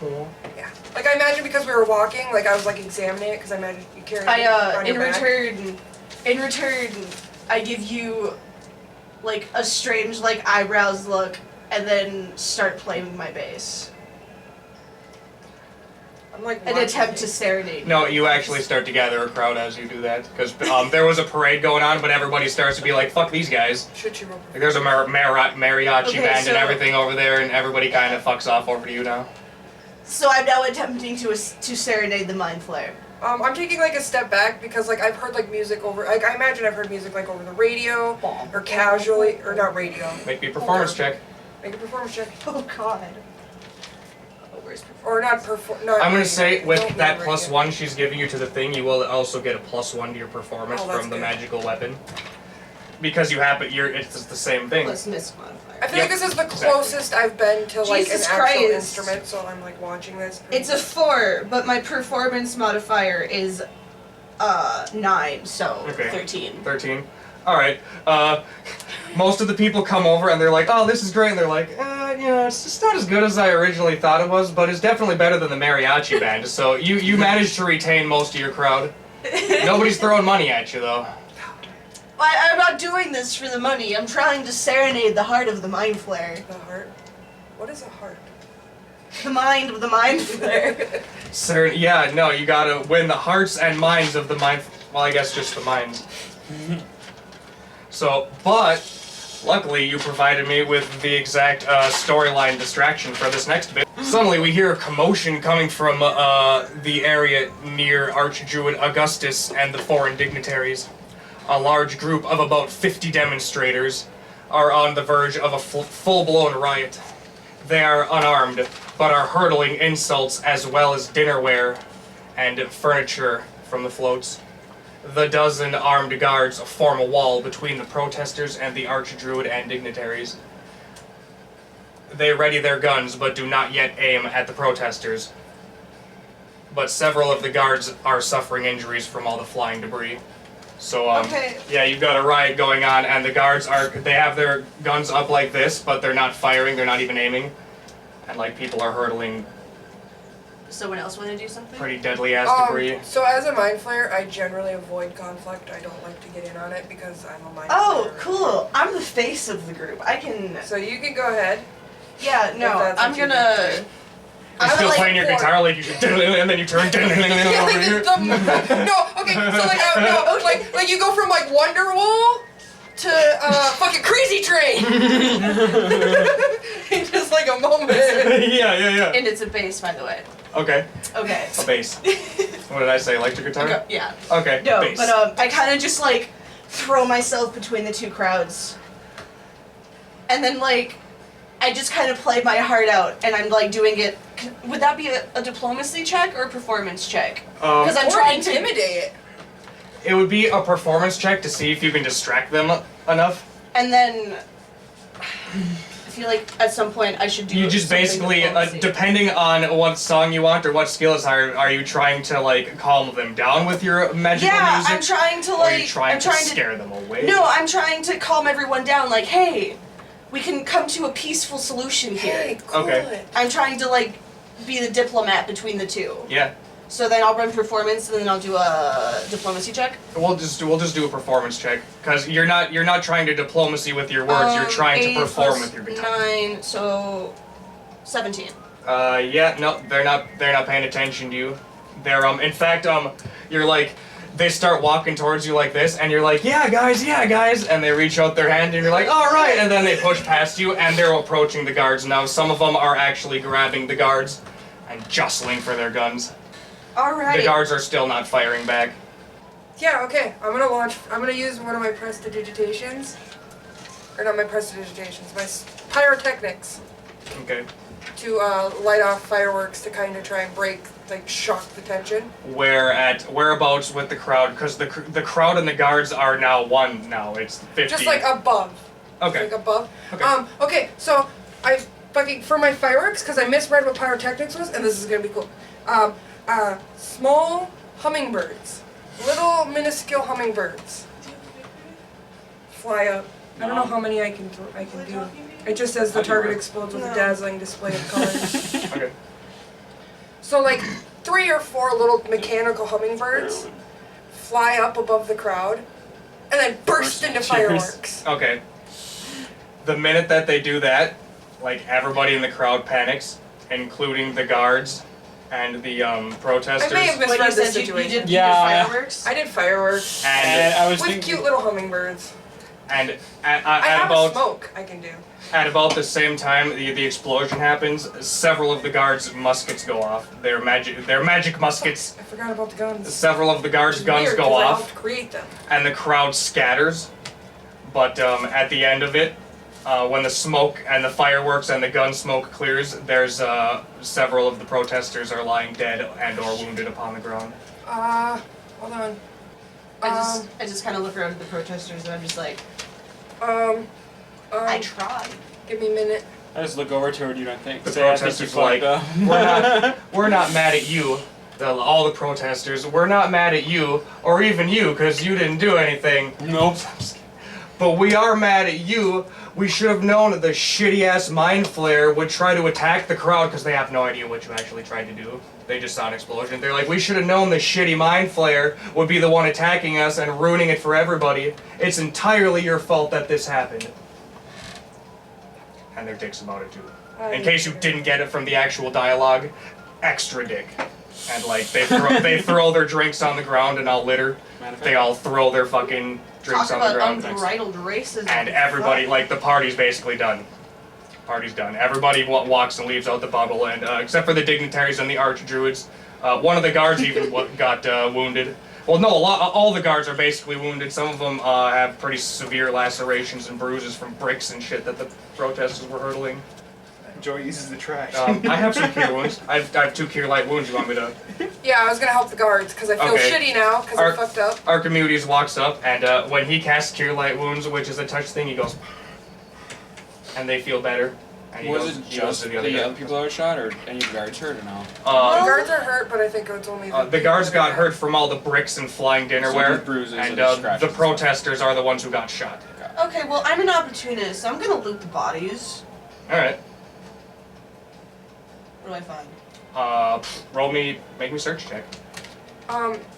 Yeah. Like I imagine because we were walking, like I was like examining it because I imagine you carried it on your back. In return, I give you like a strange like eyebrows look, and then start playing my bass. I'm like An attempt to serenade. No, you actually start to gather a crowd as you do that because there was a parade going on, but everybody starts to be like, "Fuck these guys." Should you roll? Like, there's a mariachi Okay, band so- and everything over there, and everybody kind of fucks off over to you now. So I'm now attempting to serenade the Mind Flayer. I'm taking like a step back because like I've heard like music over, like I imagine I've heard music like over the radio or casually, or not radio. Make me a performance check. Make a performance check. Oh God. Or not perform. No, I'm gonna say with Don't that mean radio. +1 she's giving you to the thing, you will also get a +1 to your performance Oh, that's from the good. magical weapon. Because you have it, it's the same thing. Plus miss modifier. I feel Yep, like this is the exactly. closest I've been to like Jesus an actual Christ. instrument, so I'm like watching this. It's a 4, but my performance modifier is 9, so Okay. 13. 13. Alright. Most of the people come over and they're like, "Oh, this is great," and they're like, it's just not as good as I originally thought it was, but it's definitely better than the mariachi band." So you managed to retain most of your crowd. Nobody's throwing money at you though. I'm not doing this for the money. I'm trying to serenade the heart of the Mind Flayer. The heart. What is a heart? The mind of the Mind Flayer. Sir, yeah, no, you gotta win the hearts and minds of the mind. Well, I guess just the minds. So, but luckily you provided me with the exact storyline distraction for this next bit. Suddenly we hear a commotion coming from the area near Archdruid Augustus and the foreign dignitaries. A large group of about 50 demonstrators are on the verge of a full-blown riot. They are unarmed, but are hurtling insults as well as dinnerware and furniture from the floats. The dozen armed guards form a wall between the protesters and the Archdruid and dignitaries. They ready their guns, but do not yet aim at the protesters. But several of the guards are suffering injuries from all the flying debris. So, Okay. yeah, you've got a riot going on, and the guards they have their guns up like this, but they're not firing, they're not even aiming. And, like, people are hurtling Someone else want to do something? pretty deadly-ass debris. So as a mind flayer, I generally avoid conflict. I don't like to get in on it because I'm a mind Oh, flayer. cool. I'm the face of the group. I can... So you can go ahead. Yeah, no, If that's I'm what you gonna... do. You're I'm still like playing your four. guitar like you and then you turn over here. No, okay, so like, no, like you go from like Wonderwall to fucking Crazy Train in just like a moment. Yeah. And it's a bass, by the way. Okay, Okay. a bass. What did I say? Electric guitar? Okay, yeah. Okay, No, bass. but I kind of just like throw myself between the two crowds, and then like I just kind of play my heart out, and I'm like doing it. Would that be a diplomacy check or a performance check? Because I'm Or trying to. intimidate. It would be a performance check to see if you can distract them enough. And then I feel like at some point I should do. You just something basically, diplomacy. depending on what song you want or what skills are you trying to like calm them down with your magical Yeah, music? I'm trying to or are you like. trying I'm to trying scare them away? No, I'm trying to calm everyone down. Like, hey, we can come to a peaceful solution here. Hey, cool Okay. it. I'm trying to like be the diplomat between the two. Yeah, So then I'll run performance, and then I'll do a diplomacy check. we'll just do a performance check because you're not trying to diplomacy with your words. You're trying to 8 perform plus with your guitar. 9, so 17. Yeah, no, they're not paying attention to you. They're in fact you're like they start walking towards you like this and you're like, yeah guys, and they reach out their hand and you're like, all right, and then they push past you and they're approaching the guards now. Some of them are actually grabbing the guards and jostling for their guns. Alright. The guards are still not firing back. Yeah, okay. I'm gonna use one of my prestidigitations. Or not my prestidigitations, my pyrotechnics Okay. to light off fireworks to kind of try and shock the tension. Whereabouts with the crowd? Because the crowd and the guards are now one now. It's 50. Just like above. Okay. Like above. Okay. Okay, so I fucking, for my fireworks, because I misread what pyrotechnics was, and this is gonna be cool. Small hummingbirds little minuscule hummingbirds fly up. I don't know how many I can do. It just says the target explodes with a dazzling display of colors. Okay. So like 3 or 4 little mechanical hummingbirds fly up above the crowd and then burst into fireworks. Okay. The minute that they do that, like everybody in the crowd panics, including the guards and the protesters. I may have What, misread you the said situation. you did Yeah. fireworks? I did fireworks And I was with thinking. cute little hummingbirds. and I at have a about smoke I can do. at about the same time the explosion happens, several of the guards' muskets go off. They're magic muskets. I forgot about the guns. Several of the guards' It's guns weird, go 'cause I off, helped create them. and the crowd scatters. But at the end of it, when the smoke and the fireworks and the gun smoke clears, there's several of the protesters are lying dead and or wounded upon the ground. Hold on. I just kind of look around at the protesters and I'm just like, I tried. Give me a minute. I just look over to her. Do you not think? The Say, I think protesters you like, fucked up. we're not mad at you. All the protesters, we're not mad at you, or even you, because you didn't do anything. Nope. But we are mad at you. We should have known that the shitty-ass mind flayer would try to attack the crowd, because they have no idea what you actually tried to do. They just saw an explosion. They're like, we should have known the shitty mind flayer would be the one attacking us and ruining it for everybody. It's entirely your fault that this happened. And they're dicks about it, too. In case you didn't get it from the actual dialogue, extra dick. And like they throw their drinks on the ground and all litter. They all throw their fucking drinks Talk on the about ground. unbridled racism. And everybody, like the party's basically done. Party's done. Everybody walks and leaves out the bubble, and except for the dignitaries and the archdruids. One of the guards even got wounded. Well, no, all the guards are basically wounded. Some of them have pretty severe lacerations and bruises from bricks and shit that the protesters were hurtling. Joey uses the trash. I have some cure wounds. I have 2 cure light wounds. You want me to? Yeah, I was gonna help the guards because I feel Okay. shitty now because I fucked up. Archimedes walks up, and when he casts Cure Light Wounds, which is a touch thing, he goes, and they feel better. And he Was goes, it he goes just to the other guy. other people that were shot, or any of the guards hurt, or no? The guards are hurt, but I think it's only The guards got hurt from all the bricks and flying dinnerware, just bruises and and scratches. the protesters are the ones who got shot. Okay, well, I'm an opportunist, so I'm gonna loot the bodies. Alright. What do I find? Make me search check.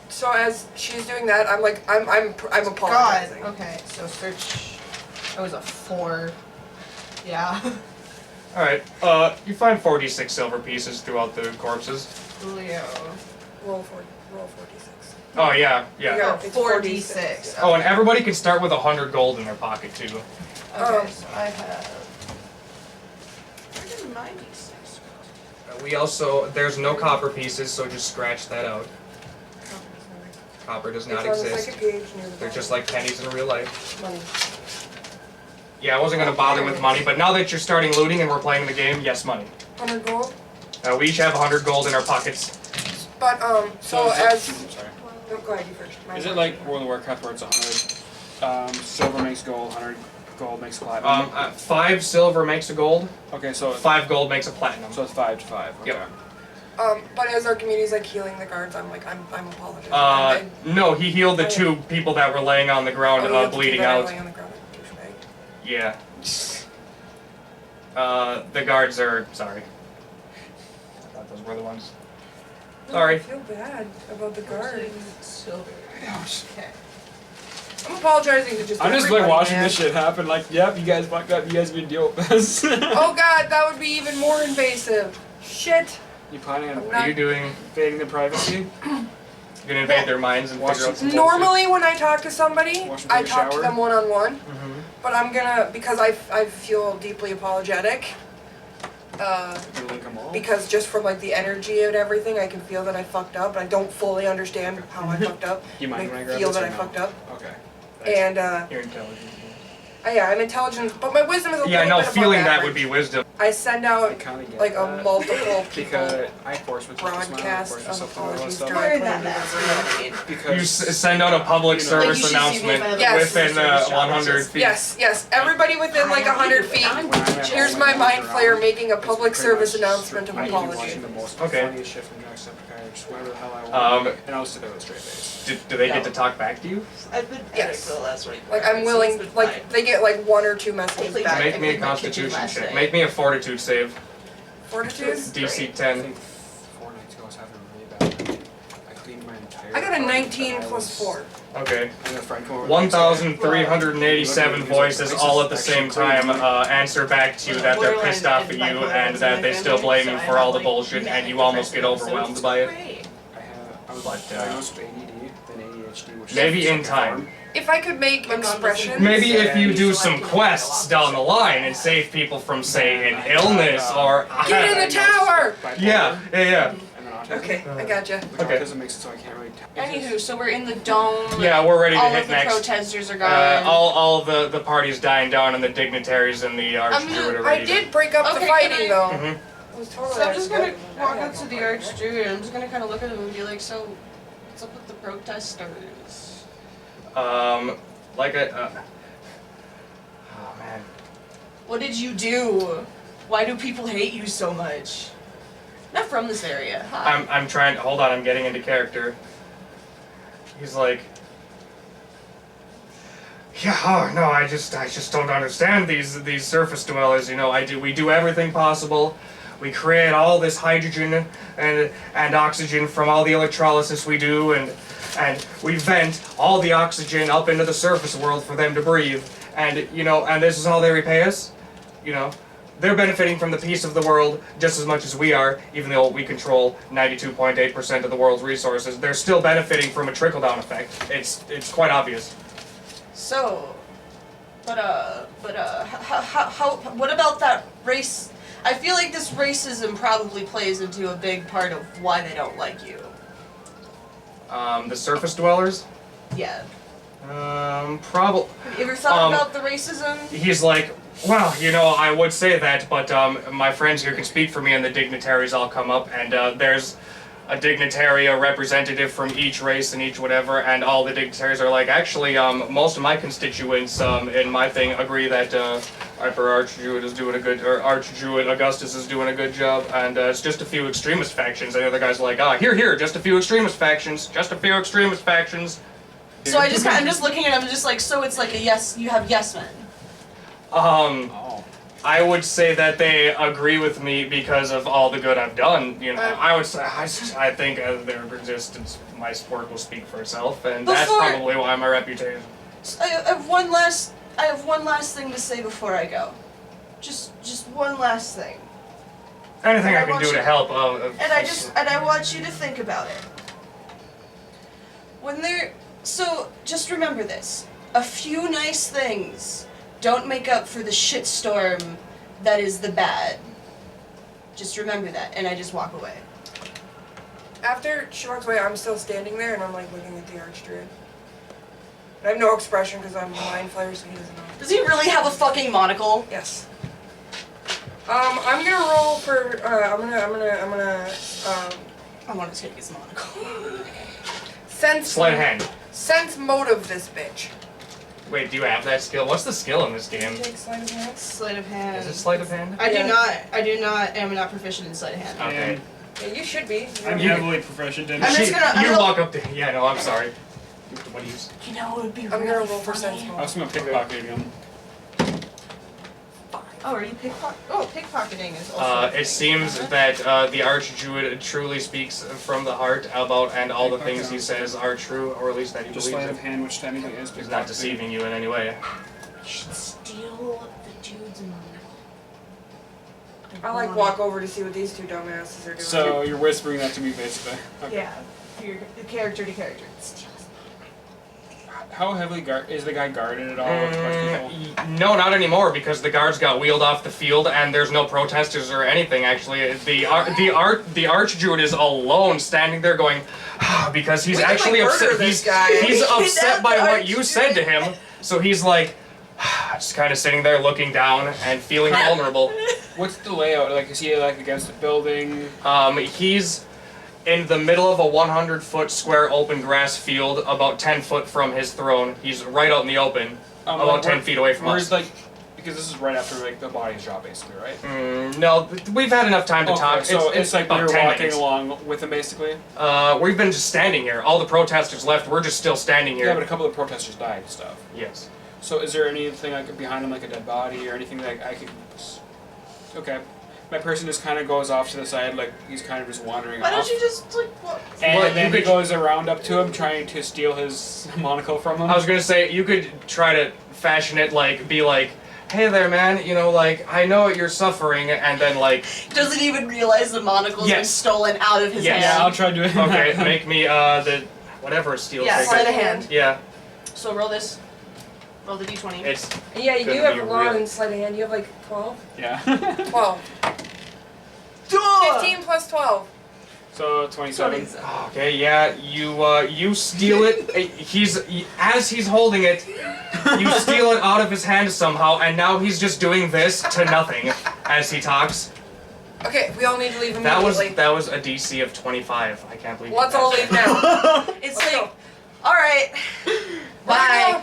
So as she's doing that, I'm like, I'm God. apologizing. Okay, so search. That was a 4. Yeah. Alright, you find 46 silver pieces throughout the corpses. Julio. Roll 46. Oh, yeah. Yeah. Oh, It's 4d6. Oh, and everybody can start with 100 gold in their pocket, too. Okay, so I have 196. We also, there's no copper pieces, so just scratch that out. Copper does not It's on the exist. second page near the They're bottom. just like pennies in real life. Money. Yeah, I wasn't gonna bother with money, but now that you're starting looting and we're playing the game, yes, money. 100 gold. We each have 100 gold in our pockets. But so is it- as I'm sorry. no, go ahead, you first. My Is it turn. like World of Warcraft where it's 100 silver makes gold, 100 gold makes platinum? 5 silver makes a gold, Okay, so 5 gold makes a platinum. it's 5 to 5. Okay. Yep. But as our community's like healing the guards, I'm apologizing. No, he healed the 2 people that were laying on the ground, bleeding out. Laying on the ground. Douchebag. Yeah. The guards are sorry. I thought those were the ones. No, Sorry. I feel bad about the guards. Silver. Okay. I'm apologizing to just I'm just like everybody, watching man. this shit happen, like, yep, you guys fucked up, you guys gonna deal with this. Oh god, that would be even more invasive. Shit. You planning on What are you doing? invading their privacy? You're gonna invade their minds and Watch figure out it. some bullshit? Normally when I talk to somebody, Watch them I take a talk to shower. them one-on-one, Mhm. but I'm gonna, because I feel deeply apologetic, You link them all? because just from like the energy and everything, I can feel that I fucked up, and I don't fully understand how I fucked up. You mind when I I grab feel this that or I no? fucked up, Okay. and You're intelligent. Yeah, I'm intelligent, but my wisdom is a Yeah, little no, bit above feeling that average. would be wisdom. I send I out kinda get like a that. multiple Because people I force with broadcast force of myself to know all that apologies stuff. Wearing that directly. mask, you know what I mean? Because You send out a public you know, service Like, you should see me if announcement I have a within service job, 100 it's feet. Yes, everybody within like 100 feet. I'm when I'm at Here's home my and mind I'm flayer around, making a it's public pretty service much announcement of I keep apology. watching the most Okay. funniest shit from Jacksepticeye, just whatever the hell I want, and I'll sit there with a straight face. Do they get No. to talk back to you? I've been Yes. for the last week. Like I'm willing, like they get like 1 or 2 messages Hopefully back. Make me a picked my kitchen constitution last check. night. Make me a fortitude save. Fortitude? DC I 10. think 4 nights ago I was having a really bad night. I cleaned my entire I got a apartment, 19 and I plus was- 4. Okay. I had a friend come over. 1,387 voices all at the same time answer back to you that they're pissed off at you and that they still blame you for all the bullshit and you almost get overwhelmed by it. I was But, diagnosed with ADD, then ADHD, which Maybe is in second time. form. If I could make expressions. Maybe if you do some quests down the line and save people from, say, an illness or... Get in the tower! Bipolar, Yeah. And then autism. Okay, I gotcha. The Okay. autism makes it so I can't really. Anywho, so we're in the dome. Yeah, we're ready to All hit of the next. protesters are gone. All of the parties dying down and the dignitaries and the Archdruid are I ready to... did break up the Okay, fighting can I- though. Mhm. It was totally So I'm just gonna accidental. walk up to the Archdruid and I'm just gonna kind of look at him and be like, so, what's up with the protesters? Like a... oh, man. What did you do? Why do people hate you so much? Not from this area. Huh? I'm trying... Hold on, I'm getting into character. He's like... Yeah, oh no, I just don't understand these surface dwellers, you know, we do everything possible. We create all this hydrogen and oxygen from all the electrolysis we do and we vent all the oxygen up into the surface world for them to breathe. And you know, and this is how they repay us? You know, they're benefiting from the peace of the world just as much as we are, even though we control 92.8% of the world's resources. They're still benefiting from a trickle-down effect. It's quite obvious. So, how, what about that race? I feel like this racism probably plays into a big part of why they don't like you. The surface dwellers? Yeah. Probably. Have you ever thought about the racism? He's like, well, you know, I would say that, but my friends here can speak for me and the dignitaries all come up, and there's a dignitary, a representative from each race and each whatever, and all the dignitaries are like, actually, most of my constituents in my thing agree that Emperor Archdruid is doing a good, or Archdruid Augustus is doing a good job, and it's just a few extremist factions, and the other guy's like, here, just a few extremist factions, just a few extremist factions. So I'm just looking at him, just like, so it's like a yes, you have yes men. Oh. I would say that they agree with me because of all the good I've done. You know, I would say I think their existence, my sport will speak for itself, and that's Before- probably why my reputation. I have one last thing to say before I go. Just one last thing. Anything And I I can want do you- to help. And I want you to think about it. So just remember this. A few nice things don't make up for the shitstorm that is the bad. Just remember that, and I just walk away. After she walks away, I'm still standing there and I'm like looking at the Archdruid. I have no expression because I'm a mind flayer, so he doesn't know. Does he really have a fucking monocle? Yes. I'm gonna roll for. I'm gonna. I want to take his monocle. Sense. Sleight of hand. Sense motive this bitch. Wait, do you have that skill? What's the skill in this game? Take sleight of hand. Sleight of hand. Is it sleight of hand? I Yeah. do not, am not proficient in sleight of hand. Okay. Yeah, you should be. I'm You- heavily proficient in I'm just it. gonna- You walk up to. Yeah, no, I'm sorry. What do you? You know, it would be I'm really gonna roll for funny. sense I motive. was gonna pickpocket him. Oh, are you pickpocketing is also. It seems that the Archdruid truly speaks from the heart about, and all the things he says are true, or at least that he Just believes sleight of it. hand, which technically is He's not pickpocketing. deceiving you in any way. You should steal the dude's monocle. I like walk over to see what these two dumbasses are doing. So you're whispering that to me, basically. Okay. Yeah, your character to character. Steal his How heavily is the guy guarded at all? with a bunch of people? No, not anymore, because the guards got wheeled off the field, and there's no protesters or anything. Actually, the Archdruid is alone, standing there, going, because he's We could, actually like, murder upset. this guy. He's upset by That's what you said to him. So he's like, just kind of sitting there looking down and feeling vulnerable. What's the layout? Like, is he like against a building? He's in the middle of a 100-foot square open grass field, about 10 foot from his throne. He's right out in the open, about like, 10 feet away from where's us. like, because this is right after like the body's drop, basically, right? No, we've had enough time to Okay, talk. so it's like about we're 10 walking minutes. along with him, basically. We've been just standing here. All the protesters left. We're just still standing here. Yeah, but a couple of protesters died and stuff. Yes. So is there anything like behind him, like a dead body or anything that I could? Okay, my person just kind of goes off to the side, like he's kind of just wandering Why off. don't you just like walk? And Well, then you he could- goes around up to him, trying to steal his monocle from him. I was gonna say you could try to fashion it like be like, hey there, man. You know, like I know you're suffering, and then like, Doesn't even realize the monocle's been Yes. stolen out of his Yes. Yeah, hand. I'll try doing okay, that. make me the whatever steel. Yeah, trigger. sleight of hand. Yeah, So roll this. Roll the d20. it's Yeah, you do Gonna be have long real. and sleight of hand. You have like 12? Yeah. 12. 15 plus 12. So 27. okay. Yeah, you steal it. As he's holding it, you steal it out of his hand somehow, and now he's just doing this to nothing as he talks. Okay, we all need to leave That immediately. was a DC of 25. I can't believe. you Let's all passed leave that. now. It's Let's like, go. alright. Bye.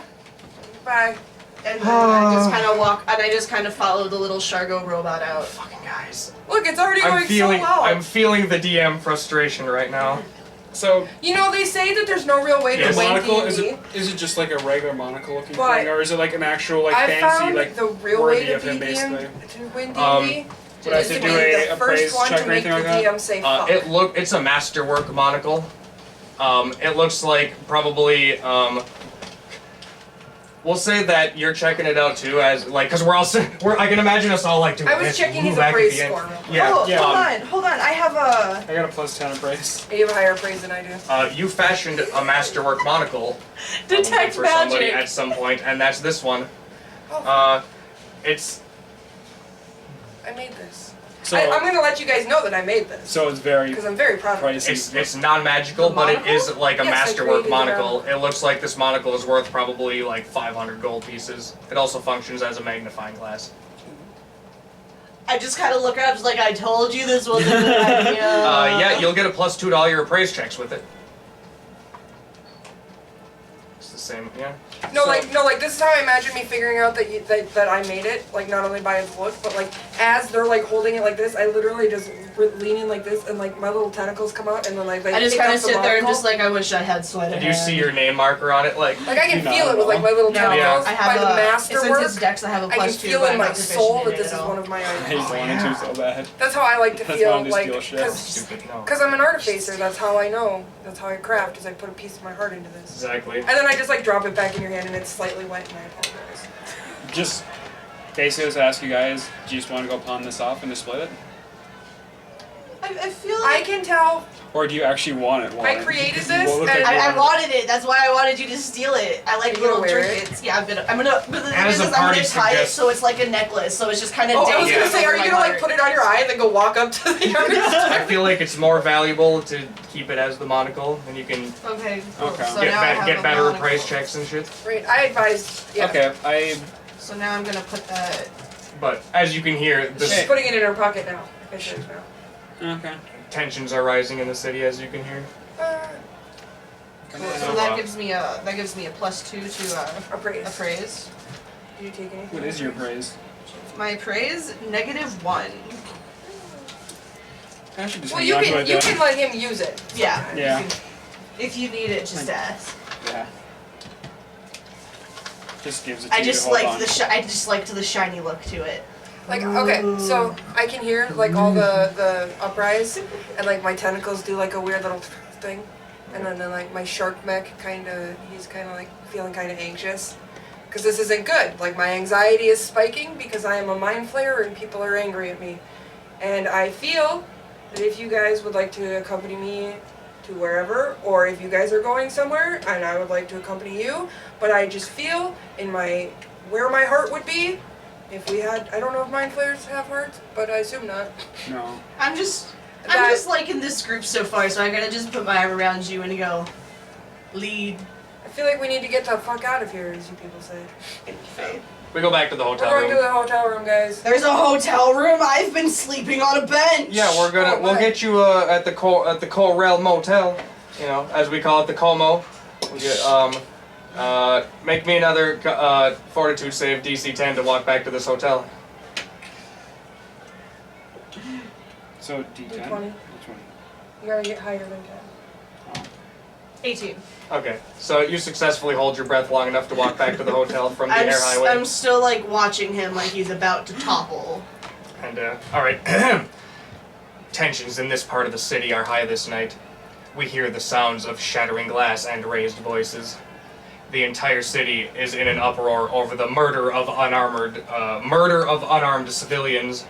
Bye. And then I just kind of walk, and I just kind of follow the little Shargo robot out. Fucking guys. Look, it's already I'm going feeling so well. I'm feeling the DM frustration right now. So You know, they say that there's no real way Yes. to win monocle D&D. is it just like a regular monocle looking But thing, or is it like an actual like I fancy found like the real worthy way to of him be basically? to win Um, D&D Would I is have to to be do the a first appraise one check to or make anything the like that? DM say fuck. It's a masterwork monocle. It looks like probably we'll say that you're checking it out too, as like, cause I can imagine us all like doing I was this, checking his back at appraise the end. score real quick. Yeah. Oh, Yeah. hold on. I have a. I got a plus 10 appraise. You have a higher appraise than I do. You fashioned a masterwork monocle Detect for somebody magic. at some point, and that's this one. Oh, It's I made this. So I'm gonna let you guys know that I made this. so it's very Because I'm very proud of it. pricey. it's non-magical, The but it monocle? is like a Yes, I masterwork created it monocle. It looks like this monocle is worth probably like 500 gold pieces. It also functions as a magnifying glass. I just kind of look at it, just like, I told you this wasn't a good idea. Yeah, you'll get a plus 2 to all your appraise checks with it. It's the same, yeah. No, So- like this is how I imagine me figuring out that I made it. Like not only by its look, but like as they're like holding it like this, I literally just lean in like this, and like my little tentacles come out, and then like they I just pick kind up of the sit there and monocle. just like, I wish I had sweat. Do you see your name marker on it? Like I can No, feel it with like my little No, tentacles I have by the a. masterwork. Since it's Dex, I have a I can plus 2. feel but in I'm my not proficient soul in that it this at is all. one of my I items. wanted to so bad. That's how I like to That's feel, wanting to like, steal shit. because stupid, no. I'm an artificer. That's how I know. That's how I craft. Is I put a piece of my heart into this, Exactly. and then I just like drop it back in your hand, and it's slightly wet, and I apologize. Just basically, just ask you guys. Do you just want to go pawn this off and display it, I feel I like. can tell. or do you actually want it? I created Because you this, look and like you I want it. wanted it. That's why I wanted you to steal it. I like Are you gonna little wear it? trinkets. Yeah, I'm gonna. But the thing As is, a I'm gonna party tie it suggest- so it's like a necklace. So it's just kind of. Oh, I was Yeah. gonna say, are you gonna like put it on your eye and then go walk up to the artist? I feel like it's more valuable to keep it as the monocle, and you can Okay. Cool. Okay. So get, now I have get a better monocle. appraise checks and shit. Right, I advised. Yeah. Okay, So now I'm gonna put that. But as you can hear, the She's putting it in her pocket now. I said now. okay. tensions are rising in the city, as you can hear. Cool. Yeah. So that gives me a plus 2 to Appraise. appraise. Do you take anything? What is your praise? My appraise -1. I should just Well, hang you on to can it you then. can let him use it. Yeah. Yeah. You can- if you need it, just ask. Yeah. Just gives it to I you just to hold liked on. I just liked the shiny look to it. Like okay, so I can hear like all the uprise, and like my tentacles do like a weird little thing, and then like my shark mech he's kind of like feeling kind of anxious, because this isn't good. Like my anxiety is spiking because I am a mind flayer and people are angry at me, and I feel that if you guys would like to accompany me to wherever, or if you guys are going somewhere and I would like to accompany you, but I just feel in where my heart would be. If we had, I don't know if mind flayers have hearts, but I assume not. No. I'm just That- liking this group so far, so I gotta just put my arm around you and go, lead. feel like we need to get the fuck out of here, as you people say. We go back to the We're hotel going to room. the hotel room, guys. There's a hotel room. I've been sleeping on a bench. Yeah, we'll get you at the Corel Motel, you know, as we call it, the Como. We'll get, make me another fortitude save, DC 10, to walk back to this hotel. So D10. D20. D20. You gotta get higher than 10. 18. Okay, so you successfully hold your breath long enough to walk back to the hotel from the air highway. I'm still like watching him like he's about to topple. And, alright. Tensions in this part of the city are high this night. We hear the sounds of shattering glass and raised voices. The entire city is in an uproar over the murder of unarmed civilians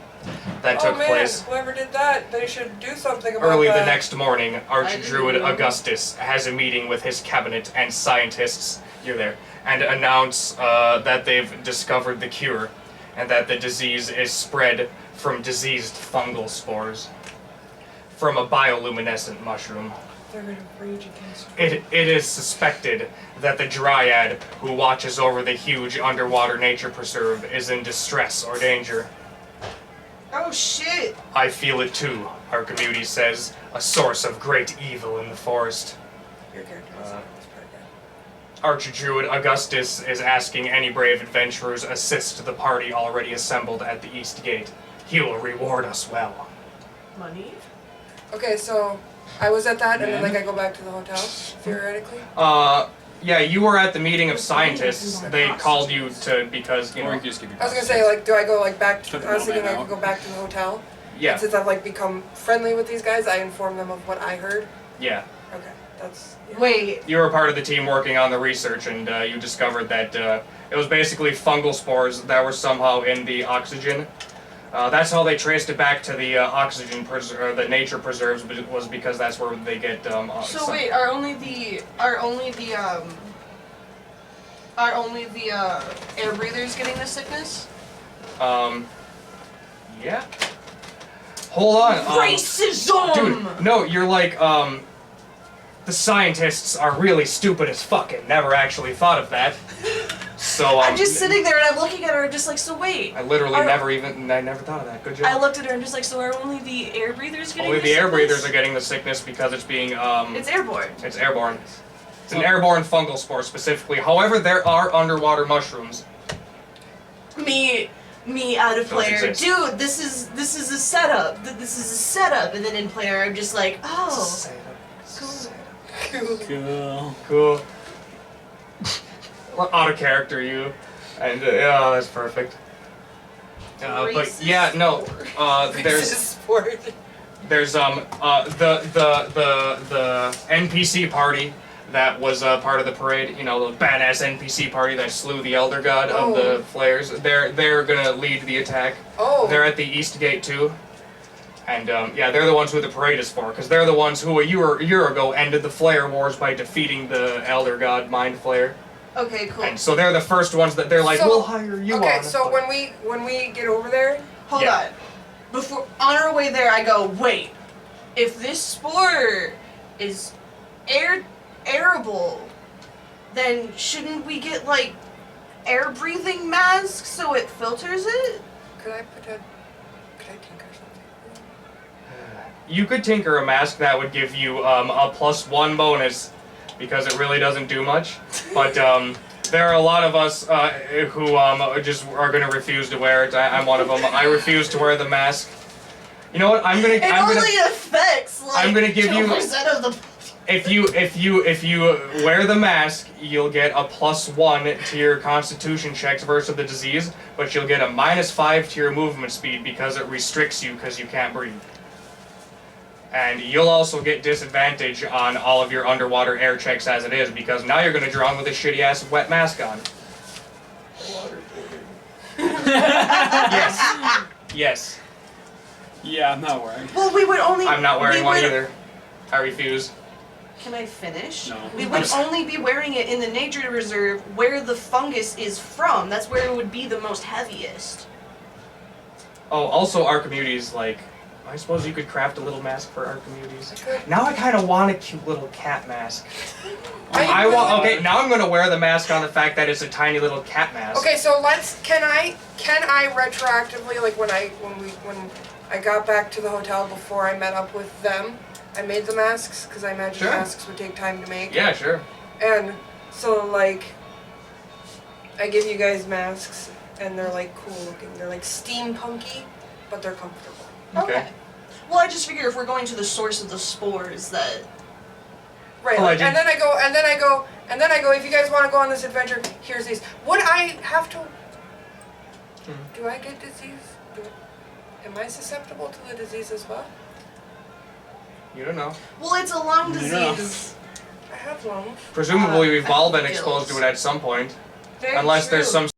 that took place. Whoever did that, they should do something about Early that. the next morning, Archdruid know. Augustus has a meeting with his cabinet and scientists, you're there, and announce that they've discovered the cure, and that the disease is spread from diseased fungal spores, from a bioluminescent mushroom. They're gonna rage against It is suspected that the Dryad who watches over the huge underwater nature preserve is in distress or danger. Oh shit! I feel it too, Archimedes says, a source of great evil in the forest. your character. That's pretty good. Archdruid Augustus is asking any brave adventurers assist the party already assembled at the East Gate. He will reward us well. Money? Okay, so I was at that, and then like I go back to the hotel, theoretically. Yeah, you were at the meeting of scientists. They called you to because, you Or know. you can just give your I was gonna say, like, do I go like back? Took I was the thinking I middleman could go back to the hotel. Yeah, And since I've like become friendly with these guys, I inform them of what I heard. yeah. Okay, that's. Yeah. Wait. You were part of the team working on the research, and you discovered that it was basically fungal spores that were somehow in the oxygen. That's how they traced it back to the the nature preserves, but it was because that's where they get. So wait, are only the air breathers getting this sickness? Yeah. Hold on. Racism! Dude, no, you're like, the scientists are really stupid as fuck and never actually thought of that. So, I'm just sitting there and I'm looking at her and just like, so wait. I literally are- I never thought of that. Good job. I looked at her and just like, so are only the air breathers getting Only this the air sickness? breathers are getting the sickness because it's being, It's airborne. it's airborne. It's an airborne fungal spore specifically. However, there are underwater mushrooms. Me out of Those player, exist. dude. This is a setup. This is a setup, and then in player, I'm just like, oh, Cool. Cool. Out of character, you. And, yeah, that's perfect. But, Racist yeah, no, there's... Racist sport. There's the NPC party that was part of the parade. You know, the badass NPC party that slew the Elder God of the Flayers. They're gonna lead the attack. Oh. They're at the East Gate too. And yeah, they're the ones who the parade is for, because they're the ones who a year ago ended the Flayer Wars by defeating the Elder God Mind Flayer. okay, cool. And so they're the first ones that they're like, So- we'll hire you Okay, on. so when we get over there, Hold Yeah. on. Before on our way there, I go, wait. If this spore is airable, then shouldn't we get like air breathing masks so it filters it? could I tinker something? You could tinker a mask that would give you a +1 bonus, because it really doesn't do much. But there are a lot of us who just are gonna refuse to wear it. I'm one of them. I refuse to wear the mask. You know what? I'm gonna Affects like I'm gonna give you- 2% of the. if you wear the mask, you'll get a +1 to your Constitution checks versus the disease, but you'll get a -5 to your movement speed because it restricts you because you can't breathe. And you'll also get disadvantage on all of your underwater air checks as it is, because now you're gonna drown with a shitty ass wet mask on. Yes. Yes. Yeah, I'm not worried. Well, we would only. I'm not wearing we one would- either. I refuse. Can I finish? No. We would only be wearing it in the nature reserve where the fungus is from. That's where it would be the most heaviest. Oh, also Archimedes, like, I suppose you could craft a little mask for our communities. I could. Now I kind of want a cute little cat mask. I Okay, now I'm gonna wear the mask on the fact that it's a tiny little cat mask. Okay, so can I retroactively, like when I got back to the hotel before I met up with them, I made the masks because I imagine Sure. masks would take time to make. Yeah, sure. And so like I give you guys masks and they're like cool looking. They're like steampunky, but they're comfortable. Okay. Well, I just figure if we're going to the source of the spores, that Right, Oh, like, I and then I go, if you guys want to go on this adventure, here's these. Would I have to, do I get disease? Am I susceptible to the disease as well? You don't know. well, it's a lung You know. disease. I have lungs. Presumably, we've all been Gills. exposed to it at some point, Very unless there's true. some